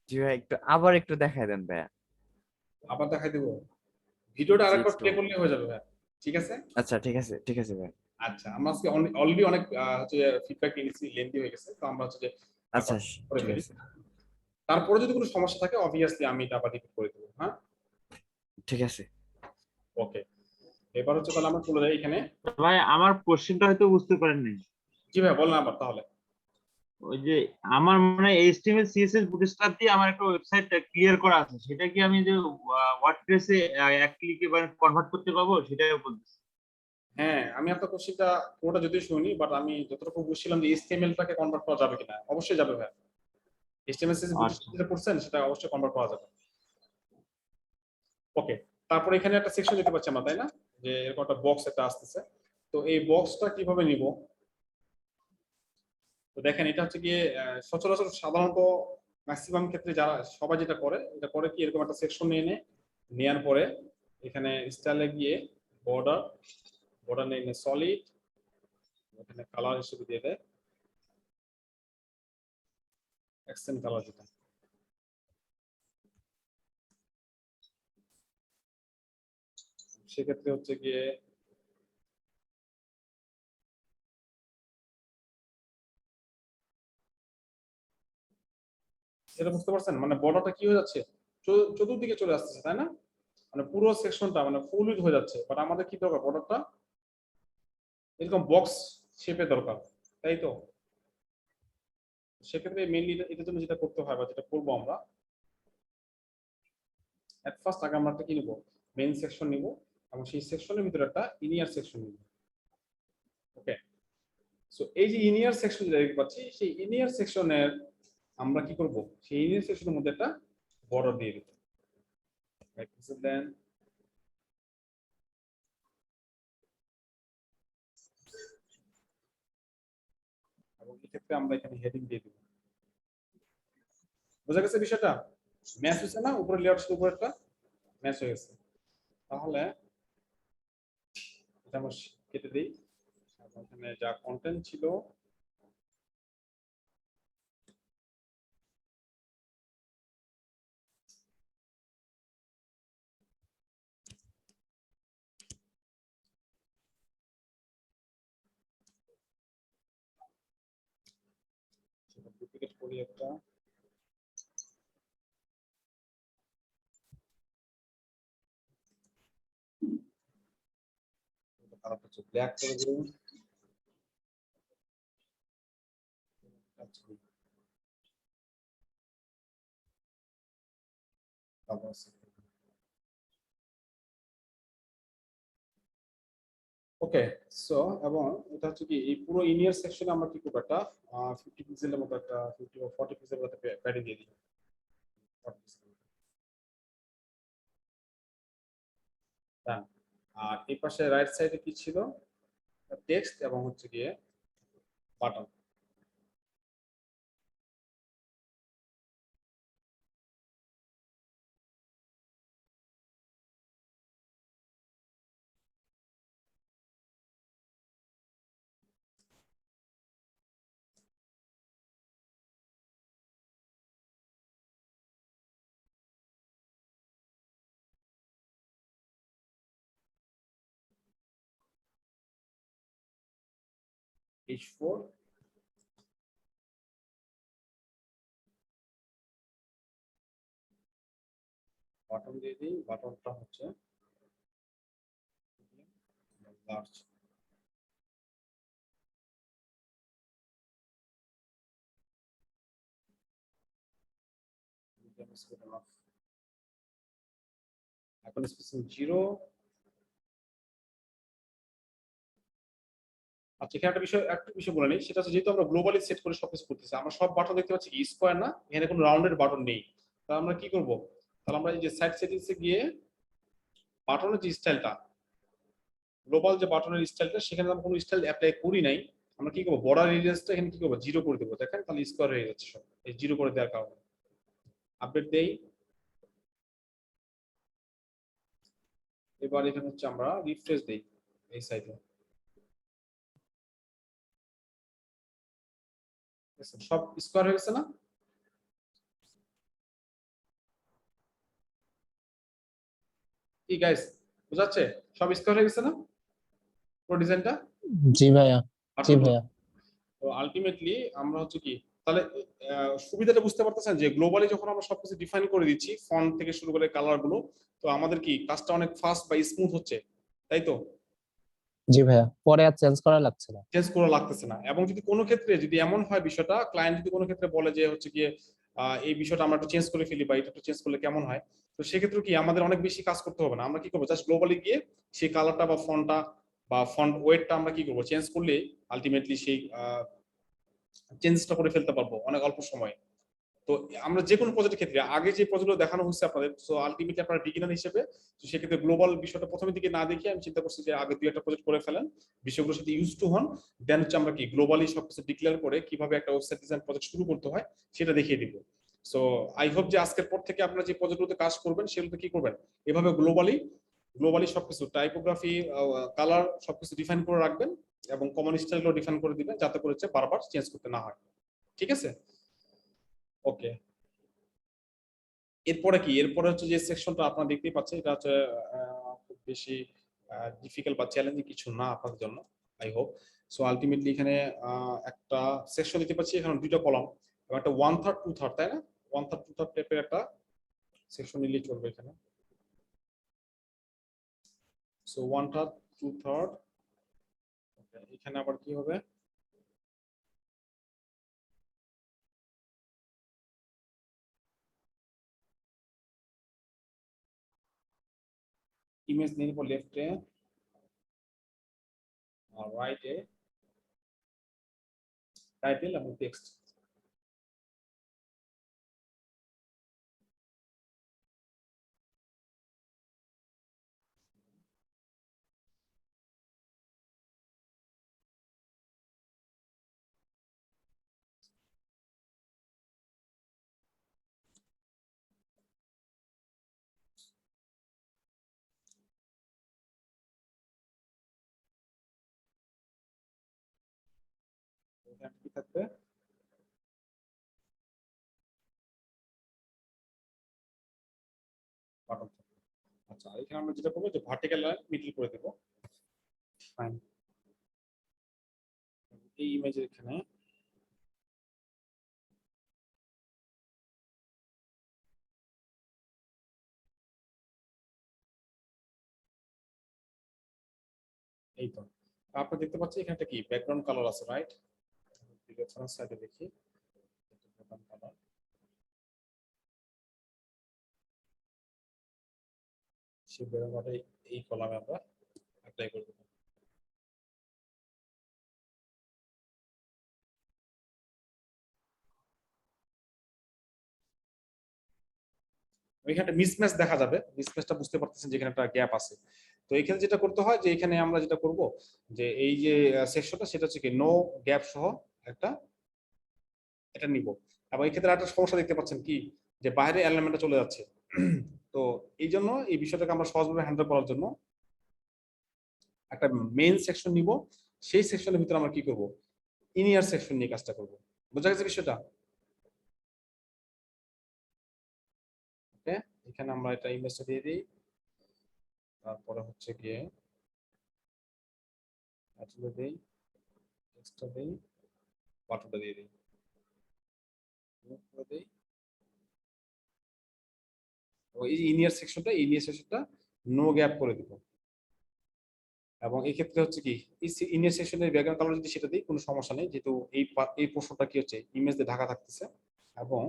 জি ভাই, আবার একটু দেখাই দেন ভাইয়া। আবার দেখাই দেবো, ভিডিওটা জি, আরেকবার একটু। প্লে করলে হয়ে যাবে ভাই, ঠিক আছে? আচ্ছা, ঠিক আছে ঠিক আছে ভাই। আচ্ছা, আমরা আজকে অলরেডি অনেক হচ্ছে ফিডব্যাক নিয়েছি, লেন্দি হয়ে গেছে, তো আমরা হচ্ছে যে আচ্ছা, করে ঠিক ফেলি। আছে। তারপরে যদি কোনো সমস্যা থাকে অবভিয়াসলি আমি এটা আবার রিপিট করে দেবো। হ্যাঁ, ঠিক আছে। ওকে। এবার হচ্ছে তাহলে আমরা চলে যাই এখানে। ভাই আমার কোশ্চেনটা হয়তো বুঝতে পারেন নাই। জি ভাই, বলেন আবার তাহলে। ওই যে আমার মানে HTML CSS বুটস্ট্র্যাপ দিয়ে আমার একটা ওয়েবসাইট ক্লিয়ার করা আছে, সেটা কি আমি যে ওয়ার্ডপ্রেসে এক ক্লিকে কনভার্ট করতে পারবো সেটাই বলতেছি। হ্যাঁ, আমি আপনার কোশ্চেনটা পুরোটা যদিও শুনি, বাট আমি যতটুকু বুঝছিলাম যে HTML টাকে কনভার্ট করা যাবে কিনা, অবশ্যই যাবে ভাই। HTML CSS আচ্ছা যেটা পড়ছেন সেটা অবশ্যই কনভার্ট করা যাবে। ওকে, তারপর এখানে একটা সেকশন দেখতে পাচ্ছি আমরা, তাই না? যে এরকম একটা বক্স একটা আসতেছে। তো এই বক্সটা কিভাবে নিব? তো দেখেন, এটা হচ্ছে গিয়ে সচরাচর সাধারণত ম্যাক্সিমাম ক্ষেত্রে যারা সবাই যেটা করে, এটা করে কি এরকম একটা সেকশন নিয়ে নেওয়ার পরে এখানে স্টাইলে গিয়ে বর্ডার নিয়ে সলিড, এখানে কালার হিসেবে দিয়ে দেয় অ্যাকসেন্ট কালার, যেটা সেক্ষেত্রে হচ্ছে গিয়ে এটা বুঝতে পারছেন, মানে বর্ডারটা কি হয়ে যাচ্ছে, চতুর্দিকে চলে আসতেছে, তাই না? মানে পুরো সেকশনটা মানে ফুল হয়ে যাচ্ছে, বাট আমাদের কি দরকার, বর্ডারটা এরকম বক্স শেপে দরকার, তাই তো? সেক্ষেত্রে মেইনলি এটার জন্য যেটা করতে হয় বা যেটা করবো আমরা, এট ফার্স্ট আগে আমরা একটা কি নিব, মেইন সেকশন নিব, এবং সেই সেকশনের ভিতরে একটা ইনিয়ার সেকশন নিব। ওকে, সো এই যে ইনিয়ার সেকশন যেটা দেখতে পাচ্ছি, সেই ইনিয়ার সেকশনের আমরা কি করব, সেই ইনিয়ার সেকশনের মধ্যে একটা বর্ডার দিয়ে দিব। দেন এবং এক্ষেত্রে আমরা এখানে হেডিং দিয়ে দিব। বোঝা গেছে বিষয়টা? ম্যাচ হচ্ছে না, উপরে লেয়ার উপরেরটা ম্যাচ হয়ে গেছে। তাহলে এটা আমরা কেটে দিই, এখানে যা কন্টেন্ট ছিল সেটা ডুপ্লিকেট করি একটা, কালারটা হচ্ছে ব্ল্যাক করে দিই। ওকে, সো এবং এটা হচ্ছে কি এই পুরো ইনিয়ার সেকশনে আমরা কি করব, একটা 50 পিক্সেলের মতো একটা 50 বা 40 পিক্সেলের মতো প্যাডিং দিয়ে দিই। 40 পিক্সেল। ডান। আর এই পাশে রাইট সাইডে কি ছিল, টেক্সট এবং হচ্ছে গিয়ে বাটন। H4 বাটন দিয়ে দিই, বাটনটা হচ্ছে লার্জ। এখন স্পেসিং 0। আচ্ছা, এখানে একটা বিষয় বলে নিই, সেটা হচ্ছে যেহেতু আমরা গ্লোবালি সেট করে সবকিছু করতেছি, আমরা সব বাটন দেখতে পাচ্ছি স্কোয়ার না, এখানে কোনো রাউন্ডেড বাটন নেই। তাহলে আমরা কি করব, তাহলে আমরা এই যে সাইড সেটিংসে গিয়ে বাটনের যে স্টাইলটা, গ্লোবাল যে বাটনের স্টাইলটা, সেখানে আমরা কোনো স্টাইল অ্যাপ্লাই করি নাই। আমরা কি করবো, বর্ডার রেডিয়াসটা এখানে কি করবো, 0 করে দেবো। দেখেন তাহলে স্কোয়ার হয়ে যাচ্ছে সব, এই 0 করে দেওয়ার কারণে। আপডেট দেই। এবার এখানে হচ্ছে আমরা রিফ্রেশ দেই এই সাইডে, সব স্কোয়ার হয়ে গেছে না? কি গাইস, বুঝাচ্ছে? সব স্কোয়ার হয়ে গেছে না পুরো ডিজাইনটা? জি ভাইয়া, জি আচ্ছা, ভাইয়া। তো আলটিমেটলি আমরা হচ্ছে কি তাহলে সুবিধাটা বুঝতে পারতেছেন যে গ্লোবালি যখন আমরা সবকিছু ডিফাইন করে দিচ্ছি ফন্ট থেকে শুরু করে কালার গুলো, তো আমাদের কি কাজটা অনেক ফাস্ট বা স্মুথ হচ্ছে, তাই তো? জি ভাইয়া, পরে আর চেঞ্জ করা লাগছে না। চেঞ্জ করা লাগতেছে না। এবং যদি কোনো ক্ষেত্রে যদি এমন হয় বিষয়টা, ক্লায়েন্ট যদি কোনো ক্ষেত্রে বলে যে হচ্ছে গিয়ে এই বিষয়টা আমরা একটু চেঞ্জ করে ফেলি বা এটা একটু চেঞ্জ করলে কেমন হয়, তো সেক্ষেত্রে কি আমাদের অনেক বেশি কাজ করতে হবে না। আমরা কি করবো, জাস্ট গ্লোবালি গিয়ে সেই কালারটা বা ফন্টটা বা ফন্ট ওয়েটটা আমরা কি করবো, চেঞ্জ করলে আলটিমেটলি সেই চেঞ্জটা করে ফেলতে পারবো অনেক অল্প সময়ে। তো আমরা যে কোনো প্রজেক্টের ক্ষেত্রে আগে যে প্রজেক্টগুলো দেখানো হচ্ছে আপনাদের, সো আলটিমেটলি আপনারা বিগিনার হিসেবে, তো সেক্ষেত্রে গ্লোবাল বিষয়টা প্রথমের দিকে না দেখে আমি চিন্তা করছি যে আগে 2-1টা প্রজেক্ট করে ফেলেন, বিষয়গুলোর সাথে ইউজ টু হন, দেন হচ্ছে আমরা কি গ্লোবালি সবকিছু ডিক্লেয়ার করে কিভাবে একটা ওয়েবসাইট ডিজাইন প্রজেক্ট শুরু করতে হয় সেটা দেখিয়ে দিব। সো আই হোপ যে আজকের পর থেকে আপনারা যে প্রজেক্টগুলোতে কাজ করবেন সেগুলোতে কি করবেন, এভাবে গ্লোবালি সবকিছু টাইপোগ্রাফি, কালার সবকিছু ডিফাইন করে রাখবেন এবং কমন স্টাইলগুলো ডিফাইন করে দিবেন যাতে করে বারবার চেঞ্জ করতে না হয়। ঠিক আছে, ওকে। এরপরে কি, এরপরে হচ্ছে যে সেকশনটা আপনারা দেখতেই পাচ্ছেন, এটা হচ্ছে খুব বেশি ডিফিকাল্ট বা চ্যালেঞ্জিং কিছু না আপনাদের জন্য, আই হোপ। সো আলটিমেটলি এখানে একটা সেকশন দিতে পাচ্ছি, এখানে 2টা কলাম এবং একটা 1/3 2/3, তাই না? 1/3 2/3 টাইপের একটা সেকশন নিলেই চলবে এখানে। সো 1/3 2/3, এখানে আবার কি হবে, ইমেজ নিয়ে নিব লেফটে আর রাইটে, টাইটেল এবং টেক্সট। এখানে কি থাকবে, বাটন থাকবে। আচ্ছা, এখানে আমরা যেটা করবো যে ভার্টিক্যাল লাইন মিডল করে দেব। ফাইন, এই ইমেজের এখানে এই তো আপনি দেখতে পাচ্ছেন এখানে একটা কি ব্যাকগ্রাউন্ড কালার আছে, রাইট? রেফারেন্স সাইডে দেখি ব্যাকগ্রাউন্ড কালার, সেই ব্যাকগ্রাউন্ডে এই কলামে আমরা অ্যাপ্লাই করে দেব। এখানে মিসম্যাচ দেখা যাবে, মিসম্যাচটা বুঝতে পারতেছেন যে এখানে একটা গ্যাপ আছে। তো এখানে যেটা করতে হয় যে এখানে আমরা যেটা করব যে এই যে সেকশনটা সেটা হচ্ছে কি নো গ্যাপ সহ একটা এটা নিব। এবং এই ক্ষেত্রে একটা সমস্যা দেখতে পাচ্ছেন কি, যে বাইরে এলিমেন্টটা চলে যাচ্ছে। তো এই জন্য এই বিষয়টাকে আমরা সহজভাবে হ্যান্ডেল করার জন্য একটা মেইন সেকশন নিব, সেই সেকশনের ভিতরে আমরা কি করব, ইনিয়ার সেকশন নিয়ে কাজটা করব। বোঝা গেছে বিষয়টা? ওকে, এখানে আমরা এটা ইমেজটা দিয়ে দিই, তারপরে হচ্ছে গিয়ে টাইটেলটা দেই, টেক্সটটা দেই, বাটনটা দিয়ে দিই, মুভ করে দেই। এই ইনিয়ার সেকশনটা, ইনিয়ার সেকশনটা নো গ্যাপ করে দিব। এবং এই ক্ষেত্রে হচ্ছে কি ইনিয়ার সেকশনের ব্যাকগ্রাউন্ড কালার যদি সেটা দিই কোনো সমস্যা নেই, যেহেতু এই পোর্শনটা কি হচ্ছে ইমেজ দিয়ে ঢাকা থাকতেছে। এবং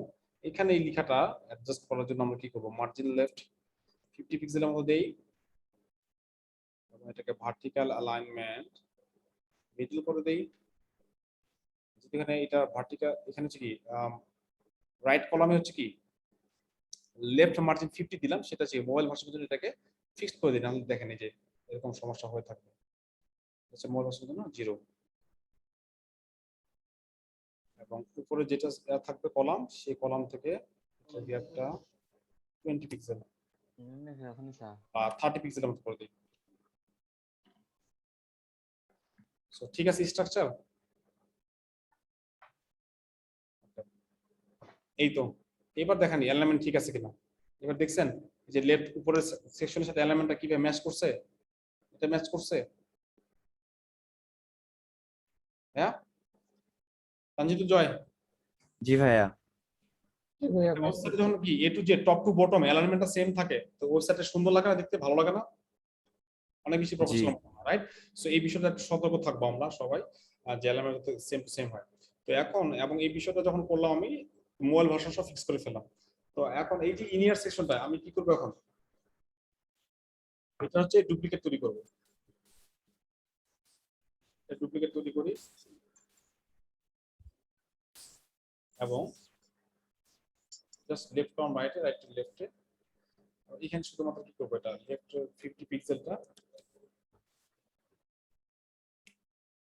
এখানে এই লেখাটা অ্যাডজাস্ট করার জন্য আমরা কি করব, মার্জিন লেফট 50 পিক্সেলের মতো দেই এবং এটাকে ভার্টিক্যাল অ্যালাইনমেন্ট মিডল করে দেই। যেখানে এটা ভার্টিক্যাল, এখানে হচ্ছে কি রাইট কলামে হচ্ছে কি লেফট মার্জিন 50 দিলাম, সেটা হচ্ছে মোবাইল ভার্সনের জন্য এটাকে ফিক্সড করে দিই, নাহলে দেখেন এই যে এরকম সমস্যা হয়ে থাকবে। আচ্ছা, মোবাইল ভার্সনের জন্য 0। এবং উপরে যেটা থাকবে কলাম, সেই কলাম থেকে গ্যাপটা 20 পিক্সেল বা 30 পিক্সেলের মতো করে দিই। সো ঠিক আছে স্ট্রাকচার। এই তো এবার দেখেন এলিমেন্ট ঠিক আছে কিনা। এবার দেখছেন যে লেফট উপরের সেকশনের সাথে এলিমেন্টটা কিভাবে ম্যাচ করছে, এটা ম্যাচ করছে। হ্যাঁ, সঞ্জিত জয়, জি ভাইয়া। ওয়েবসাইটে যখন কি A to Z top to bottom অ্যালাইনমেন্টটা সেম থাকে, তো ওয়েবসাইটে সুন্দর লাগে না দেখতে, ভালো লাগে না, অনেক বেশি প্রফেশনাল, রাইট? সো এই বিষয়টা একটু সতর্ক থাকবো আমরা সবাই, যে অ্যালাইনমেন্ট সেম টু সেম হয়। তো এখন এবং এই বিষয়টা যখন করলাম আমি মোবাইল ভার্সন সব ফিক্স করে ফেললাম। তো এখন এই যে ইনিয়ার সেকশনটা আমি কি করবো এখন, এটা হচ্ছে ডুপ্লিকেট তৈরি করবো, ডুপ্লিকেট তৈরি করি এবং জাস্ট লেফট অন রাইটে, রাইট টু লেফটে, এখানে শুধুমাত্র কি করবো, এটা লেফট 50 পিক্সেলটা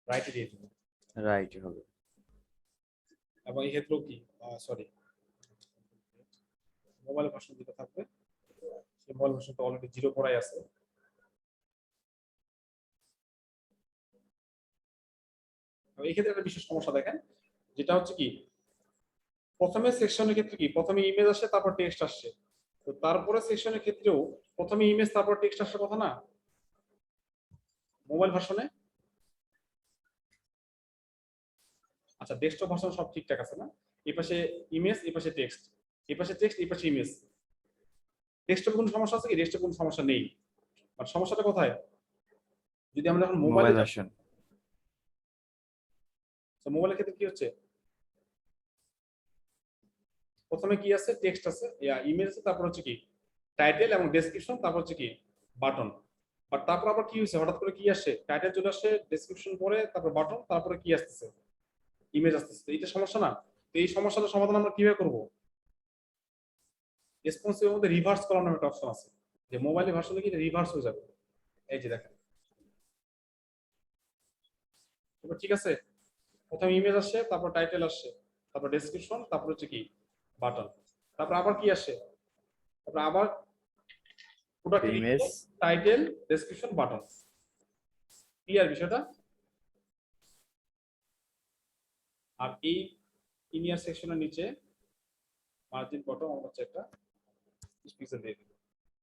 রাইটে দিয়ে দেবো, রাইট হবে। এবং এই ক্ষেত্রেও কি সরি মোবাইল ভার্সন যেটা থাকবে সেই মোবাইল ভার্সনটা অলরেডি 0 করাই আছে। এই ক্ষেত্রে একটা বিশেষ সমস্যা দেখেন, যেটা হচ্ছে কি প্রথমে সেকশনের ক্ষেত্রে কি প্রথমে ইমেজ আসে তারপর টেক্সট আসছে, তো তারপরে সেকশনের ক্ষেত্রেও প্রথমে ইমেজ তারপর টেক্সট আসার কথা না মোবাইল ভার্সনে? আচ্ছা ডেস্কটপ ভার্সন সব ঠিকঠাক আছে না, এই পাশে ইমেজ এই পাশে টেক্সট, এই পাশে টেক্সট এই পাশে ইমেজ, ডেস্কটপে কোনো সমস্যা আছে কি? ডেস্কটপে কোনো সমস্যা নেই, বাট সমস্যাটা কোথায়, যদি আমরা এখন মোবাইল মোবাইলে ভার্সন। মোবাইলের ক্ষেত্রে কি হচ্ছে, প্রথমে কি আছে টেক্সট আছে, ইমেজ আছে, তারপর হচ্ছে কি টাইটেল এবং ডেসক্রিপশন, তারপর হচ্ছে কি বাটন, বাট তারপর আবার কি হয়েছে হঠাৎ করে কি আসছে, টাইটেল চলে আসছে, ডেসক্রিপশন পরে তারপর বাটন, তারপরে কি আসতেছে ইমেজ আসতেছে, তো এটা সমস্যা না? তো এই সমস্যাটার সমাধান আমরা কিভাবে করব? রেসপন্সিভের মধ্যে রিভার্স করার নামে একটা অপশন আছে, যে মোবাইলের ভার্সনে কি রিভার্স হয়ে যাবে, এই যে দেখেন, এবার ঠিক আছে, প্রথমে ইমেজ আসছে, তারপর টাইটেল আসছে, তারপর ডেসক্রিপশন, তারপর হচ্ছে কি বাটন, তারপর আবার কি আসে, তারপর আবার product image. Title description button, clear বিষয়টা? আর এই ইনিয়ার সেকশনের নিচে মার্জিন বটম আমরা হচ্ছে একটা পিক্সেল দিয়ে দিব,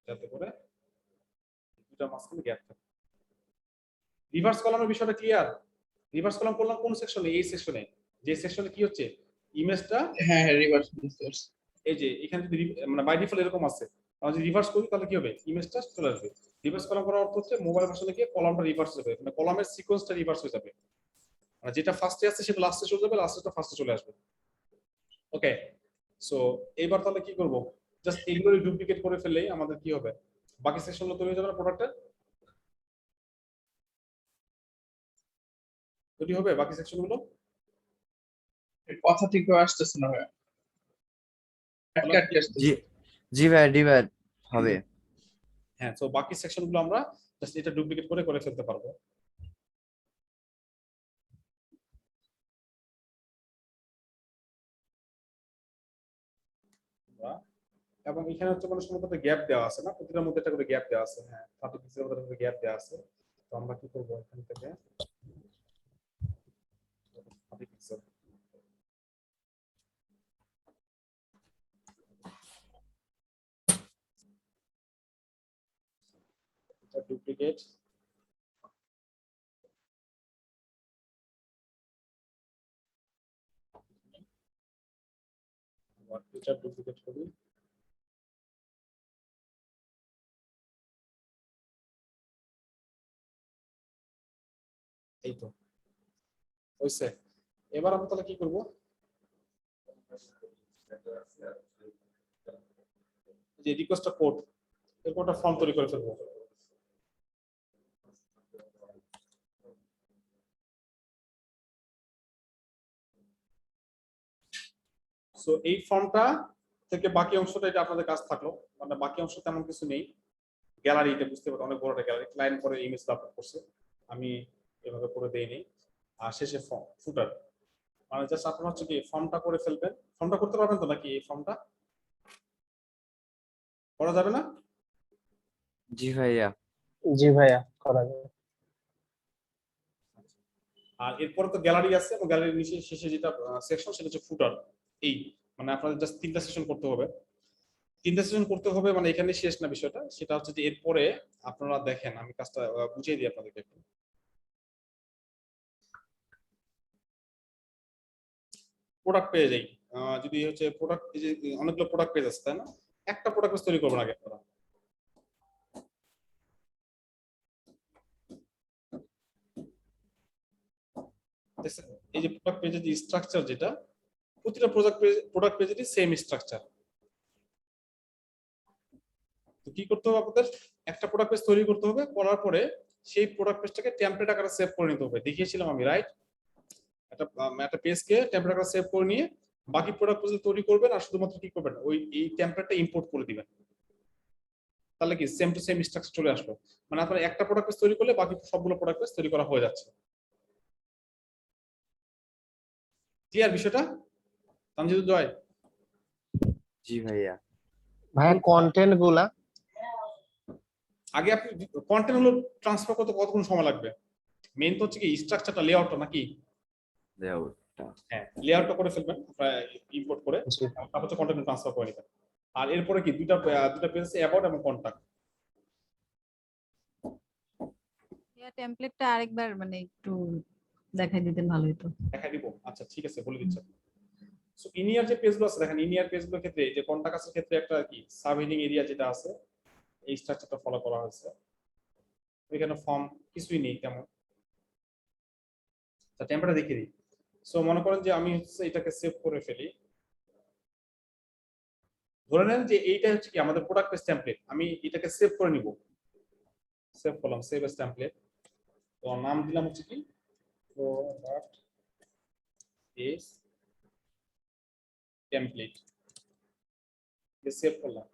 যাতে করে দুটো মাঝখানে গ্যাপ থাকে। রিভার্স কলামের বিষয়টা ক্লিয়ার? রিভার্স কলাম করলাম কোন সেকশনে? এই সেকশনে, যে সেকশনে কি হচ্ছে ইমেজটা, হ্যাঁ হ্যাঁ রিভার্স বুঝতে পারছি। এই যে এখানে যদি মানে বাই ডিফল্ট এরকম আছে, আমরা যদি রিভার্স করি তাহলে কি হবে, ইমেজটা চলে আসবে। রিভার্স কলাম করার অর্থ হচ্ছে মোবাইল ভার্সনে গিয়ে কলামটা রিভার্স হবে, মানে কলামের সিকোয়েন্সটা রিভার্স হয়ে যাবে, মানে যেটা ফার্স্টে আছে সেটা লাস্টে চলে যাবে, লাস্টেরটা ফার্স্টে চলে আসবে। ওকে, সো এইবার তাহলে কি করব, জাস্ট এগুলো ডুপ্লিকেট করে ফেললেই আমাদের কি হবে, বাকি সেকশনগুলো তৈরি হয়ে যাবে না প্রোডাক্টের, তৈরি হবে বাকি সেকশনগুলো। কথা ঠিকভাবে আসতেছে না ভাইয়া, আটকে আটকে জি আসতেছে। জি ভাইয়া, ডি ভাইয়া হবে। হ্যাঁ, তো বাকি সেকশনগুলো আমরা জাস্ট এটা ডুপ্লিকেট করে করে ফেলতে পারবো। এবং এখানে হচ্ছে কোনো সময় একটা গ্যাপ দেওয়া আছে না, প্রতিটার মধ্যে একটা করে গ্যাপ দেওয়া আছে, হ্যাঁ 30 পিক্সেলের মধ্যে একটা গ্যাপ দেওয়া আছে, তো আমরা কি করব এখান থেকে 30 পিক্সেল এটা ডুপ্লিকেট, এটা ডুপ্লিকেট করি, এই তো হইছে। এবার আমরা তাহলে কি করব, যে রিকোয়েস্টটা কোড, এরকম একটা ফর্ম তৈরি করে ফেলবো। সো এই ফর্মটা থেকে বাকি অংশটা এটা আপনাদের কাজ থাকলো, মানে বাকি অংশ তেমন কিছু নেই, গ্যালারি এটা বুঝতে পারবেন অনেক বড় একটা গ্যালারি, ক্লায়েন্ট করে ইমেজ আপলোড করছে, আমি এভাবে করে দেইনি, আর শেষে ফর্ম ফুটার, মানে জাস্ট আপনারা হচ্ছে কি ফর্মটা করে ফেলবেন। ফর্মটা করতে পারবেন তো নাকি? এই ফর্মটা করা যাবে না? জি ভাইয়া। জি ভাইয়া করা যাবে। আর এরপরে তো গ্যালারি আছে, এবং গ্যালারির নিচে শেষে যেটা সেকশন সেটা হচ্ছে ফুটার। এই মানে আপনাদের জাস্ট 3টা সেশন করতে হবে, 3টা সেশন করতে হবে, মানে এখানে শেষ না বিষয়টা, সেটা হচ্ছে যে এরপরে আপনারা দেখেন আমি কাজটা বুঝিয়ে দিই আপনাদেরকে একটু। প্রোডাক্ট পেয়ে যাই, যদি হচ্ছে প্রোডাক্ট, যে অনেকগুলো প্রোডাক্ট পেজ আছে তাই না, একটা প্রোডাক্ট পেজ তৈরি করবেন আগে আপনারা। দেখছেন? এই যে প্রোডাক্ট পেজের যে স্ট্রাকচার, যেটা প্রতিটা প্রোডাক্ট পেজেরই সেম স্ট্রাকচার। তো কি করতে হবে আপনাদের, একটা প্রোডাক্ট পেজ তৈরি করতে হবে, করার পরে সেই প্রোডাক্ট পেজটাকে টেমপ্লেট আকারে সেভ করে নিতে হবে। দেখিয়েছিলাম আমি, রাইট? একটা পেজকে টেমপ্লেট আকারে সেভ করে নিয়ে বাকি প্রোডাক্ট পেজ তৈরি করবেন, আর শুধুমাত্র কি করবেন, ওই এই টেমপ্লেটটা ইম্পোর্ট করে দিবেন। তাহলে কি সেম টু সেম স্ট্রাকচার চলে আসলো। মানে আপনার একটা প্রোডাক্ট পেজ তৈরি করলে বাকি সবগুলো প্রোডাক্ট পেজ তৈরি করা হয়ে যাচ্ছে। ক্লিয়ার বিষয়টা তামজিদ জয়? জি ভাইয়া। ভাইয়া কন্টেন্ট গুলা আগে আপনি কন্টেন্ট গুলো ট্রান্সফার করতে কতক্ষণ সময় লাগবে? মেইন তো হচ্ছে কি স্ট্রাকচারটা, লেআউটটা, নাকি? লেআউটটা। হ্যাঁ, লেআউটটা করে ফেলবেন ইম্পোর্ট করে, তারপর হচ্ছে কন্টেন্ট ট্রান্সফার করে নেবেন। আর এরপরে কি দুইটা পেজ আছে, অ্যাবাউট এবং কন্টাক্ট। টেমপ্লেটটা আরেকবার মানে একটু দেখাই দিতেন ভালো হতো। দেখা দিব, আচ্ছা ঠিক আছে, বলে দিচ্ছি। সো ইনিয়ার যে পেজগুলো আছে দেখেন, ইনিয়ার পেজগুলোর ক্ষেত্রে যে কন্টাক্টের ক্ষেত্রে একটা কি সাব হেডিং এরিয়া যেটা আছে, এই স্ট্রাকচারটা ফলো করা হয়েছে। এখানে ফর্ম কিছুই নেই তেমন। তা টেমপ্লেটটা দেখিয়ে দিই। সো মনে করেন যে আমি হচ্ছে এটাকে সেভ করে ফেলি। ধরে নেন যে এইটা হচ্ছে কি আমাদের প্রোডাক্ট পেজ টেমপ্লেট, আমি এটাকে সেভ করে নিব। সেভ করলাম, সেভ এস টেমপ্লেট। তো নাম দিলাম হচ্ছে কি প্রোডাক্ট পেজ টেমপ্লেট, সেভ করলাম।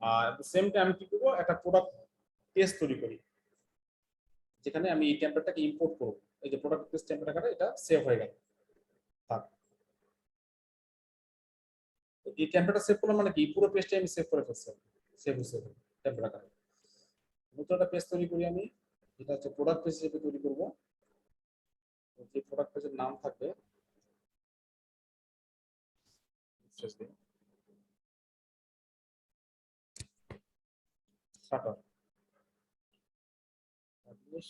আর এট দ্য সেম টাইম আমি কি করব, একটা প্রোডাক্ট পেজ তৈরি করি যেখানে আমি এই টেমপ্লেটটাকে ইম্পোর্ট করব। এই যে প্রোডাক্ট পেজ টেমপ্লেট আকারে এটা সেভ হয়ে গেল। থাক, এই টেমপ্লেটটা সেভ করলাম মানে কি পুরো পেজটাই আমি সেভ করে ফেলছি। সেভ সেভ টেমপ্লেট আকারে নতুন একটা পেজ তৈরি করি আমি, যেটা হচ্ছে প্রোডাক্ট পেজ হিসেবে তৈরি করব। যে প্রোডাক্ট পেজের নাম থাকবে শাটার পাবলিশ।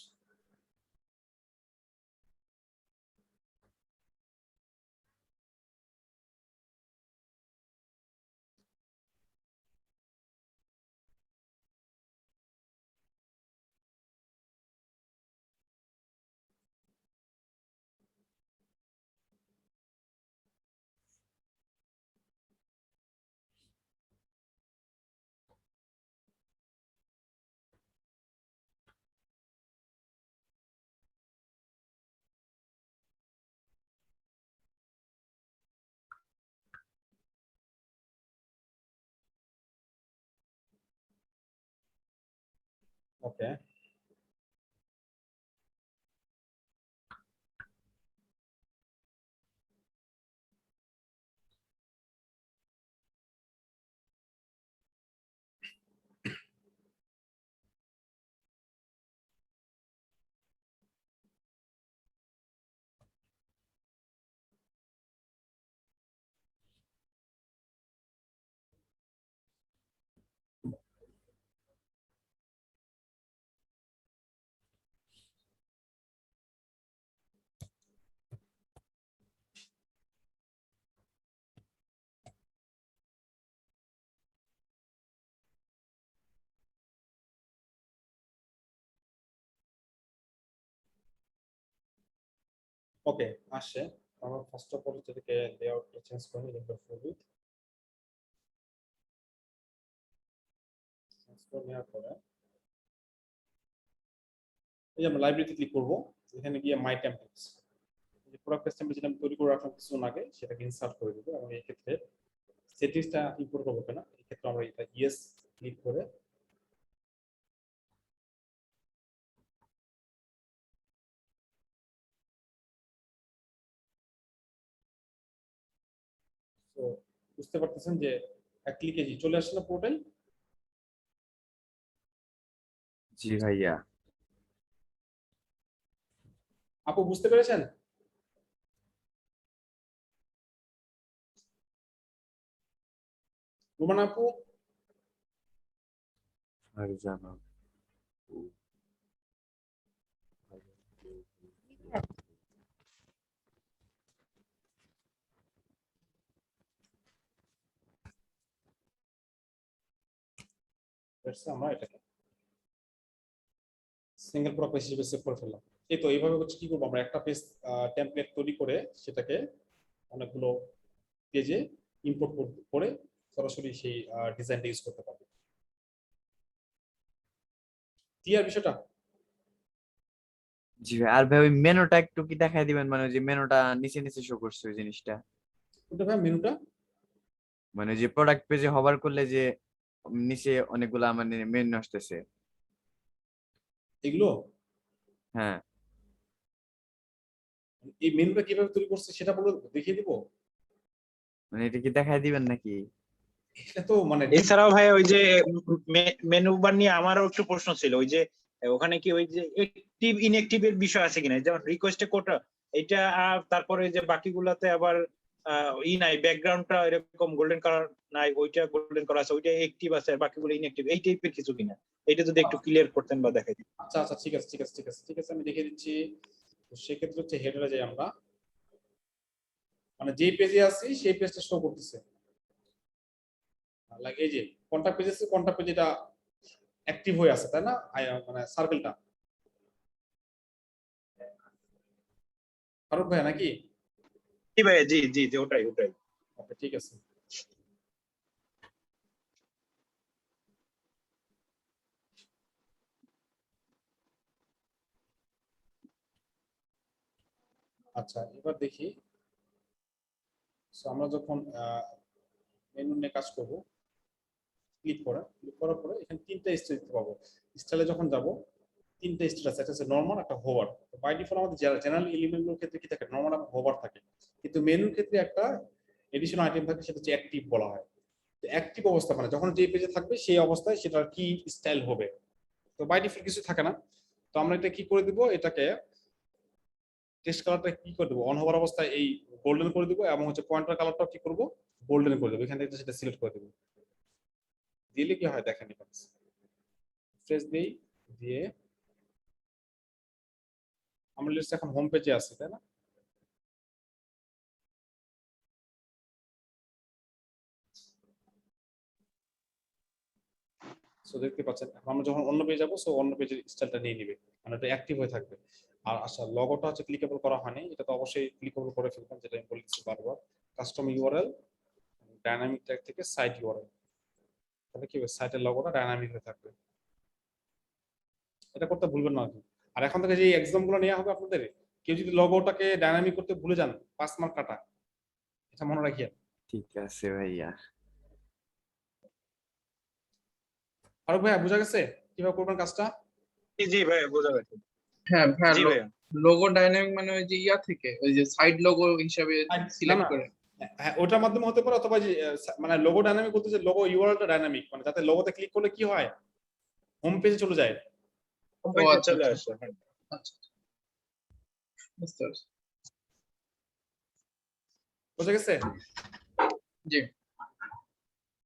ওকে, ওকে আসে। আমরা ফার্স্ট অফ অল যেটাকে লেআউটটা চেঞ্জ করে নিই, ফুল চেঞ্জ করে নেওয়ার পরে এই যে আমরা লাইব্রেরিতে ক্লিক করব, এখানে গিয়ে মাই টেমপ্লেটস, যে প্রোডাক্ট পেজ টেমপ্লেট যেটা আমি তৈরি করে রাখলাম কিছুক্ষণ আগে, সেটাকে ইনসার্ট করে দেব। এবং এই ক্ষেত্রে সেটিংসটা ইম্পোর্ট করবো কেনা, এই ক্ষেত্রে আমরা এটা ইয়েস ক্লিক করে তো বুঝতে পারতেছেন যে এক ক্লিকে চলে আসছে না পুরোটাই। জি ভাইয়া। আপু বুঝতে পেরেছেন? রুমানা আপু? ফারজানা। আমরা এটাকে সিঙ্গেল প্রোডাক্ট পেজ হিসেবে সেভ করে ফেললাম। এই তো এইভাবে হচ্ছে কি করবো আমরা একটা পেজ টেমপ্লেট তৈরি করে সেটাকে অনেকগুলো পেজে ইম্পোর্ট করে সরাসরি সেই ডিজাইনটা ইউজ করতে পারবো। ক্লিয়ার বিষয়টা? জি ভাই, আর ভাই ওই মেনুটা একটু কি দেখাই দিবেন, মানে ওই যে মেনুটা নিচে নিচে শো করছে ওই জিনিসটা, কোনটা ভাই মেনুটা? মানে যে প্রোডাক্ট পেজে হভার করলে যে নিচে অনেকগুলা মানে মেনু আসতেছে। এগুলো হ্যাঁ, এই মেনুটা কিভাবে তৈরি করছে সেটা বলে দেখিয়ে দিব। মানে এটা কি দেখাই দিবেন নাকি? এটা তো মানে এছাড়াও ভাই ওই যে মেনু বার নিয়ে আমারও একটু প্রশ্ন ছিল, ওই যে ওখানে কি ওই যে অ্যাক্টিভ ইনঅ্যাক্টিভ এর বিষয় আছে কিনা, যেমন রিকোয়েস্টে কোটা এটা, তারপরে যে বাকিগুলাতে আবার নাই, ব্যাকগ্রাউন্ডটা এরকম গোল্ডেন কালার নাই, ওইটা গোল্ডেন কালার আছে, ওইটা অ্যাক্টিভ আছে আর বাকিগুলো ইনঅ্যাক্টিভ, এই টাইপের কিছু কিনা, এটা যদি একটু ক্লিয়ার করতেন বা দেখাই দিতেন। আচ্ছা আচ্ছা ঠিক আছে ঠিক আছে ঠিক আছে ঠিক আছে আমি দেখিয়ে দিচ্ছি। তো সেক্ষেত্রে হচ্ছে হেডারে যাই আমরা, মানে যেই পেজে আছি সেই পেজটা শো করতেছে, লাইক এই যে কন্টাক্ট পেজ আছে, কন্টাক্ট পেজ এটা অ্যাক্টিভ হয়ে আছে তাই না, মানে সার্কেলটা। ফারুক ভাই নাকি? জি ভাই, জি জি জি, ওটাই ওটাই। ওকে ঠিক আছে। আচ্ছা এবার দেখি, আমরা যখন মেনু নিয়ে কাজ করব, ক্লিক করার পরে এখানে তিনটা স্টাইল দেখতে পাবো। স্টাইলে যখন যাব তিনটা স্টাইল আছে, একটা হচ্ছে নরমাল, একটা হোভার। বাই ডিফল্ট আমাদের জেনারেল এলিমেন্টগুলোর ক্ষেত্রে কি থাকে, নরমাল এবং হোভার থাকে, কিন্তু মেনুর ক্ষেত্রে একটা এডিশনাল আইটেম থাকে, সেটা হচ্ছে অ্যাক্টিভ বলা হয়। তো অ্যাক্টিভ অবস্থা মানে যখন যে পেজে থাকবে সেই অবস্থায় সেটার কি স্টাইল হবে। তো বাই ডিফল্ট কিছু থাকে না, তো আমরা এটা কি করে দিব, এটাকে টেক্সট কালারটা কি করে দেবো, অন হোভার অবস্থায় এই গোল্ডেন করে দিব, এবং হচ্ছে পয়েন্টার কালারটাও কি করব, গোল্ডেন করে দেবো। এখান থেকে সেটা সিলেক্ট করে দেবো, দিলে কি হয় দেখেন, ফ্রেশ দেই, দিয়ে আমরা লিস্ট এখন হোম পেজে আছি তাই না। সো দেখতে পাচ্ছেন এখন আমরা যখন অন্য পেজে যাবো, সো অন্য পেজের স্টাইলটা নিয়ে নিবে, মানে এটা অ্যাক্টিভ হয়ে থাকবে। আর আচ্ছা লগোটা হচ্ছে ক্লিকেবল করা হয়নি, এটা তো অবশ্যই ক্লিকেবল করে ফেলবেন, যেটা আমি বলেছি বারবার। কাস্টম ইউআরএল, ডাইনামিক ট্যাগ থেকে সাইট ইউআরএল, তাহলে কি হবে, সাইটের লগোটা ডাইনামিক হয়ে থাকবে। এটা করতে ভুলবেন না। আর এখন থেকে যে এক্সাম গুলো নেওয়া হবে আপনাদের, কেউ যদি লগোটাকে ডাইনামিক করতে ভুলে যান, 5 মার্ক কাটা, এটা মনে রাখিয়ে। ঠিক আছে ভাইয়া। ফারুক ভাইয়া বুঝা গেছে কিভাবে করবেন কাজটা? জি জি ভাই, বোঝা গেছে। হ্যাঁ ভাই, জি ভাইয়া। লোগো ডাইনামিক মানে ওই যে থেকে ওই যে সাইড লোগো হিসাবে না, সিলেক্ট না। করে। হ্যাঁ ওটার মাধ্যমে হতে পারে, অথবা যে মানে লোগো ডাইনামিক বলতে যে লোগো ইউআরএলটা ডাইনামিক, মানে যাতে লোগোতে ক্লিক করলে কি হয়, হোম পেজে চলে যায়। হোম ও পেজে আচ্ছা চলে আচ্ছা আসছে, হ্যাঁ। আচ্ছা, বুঝতে পারছি। বুঝা গেছে? জি।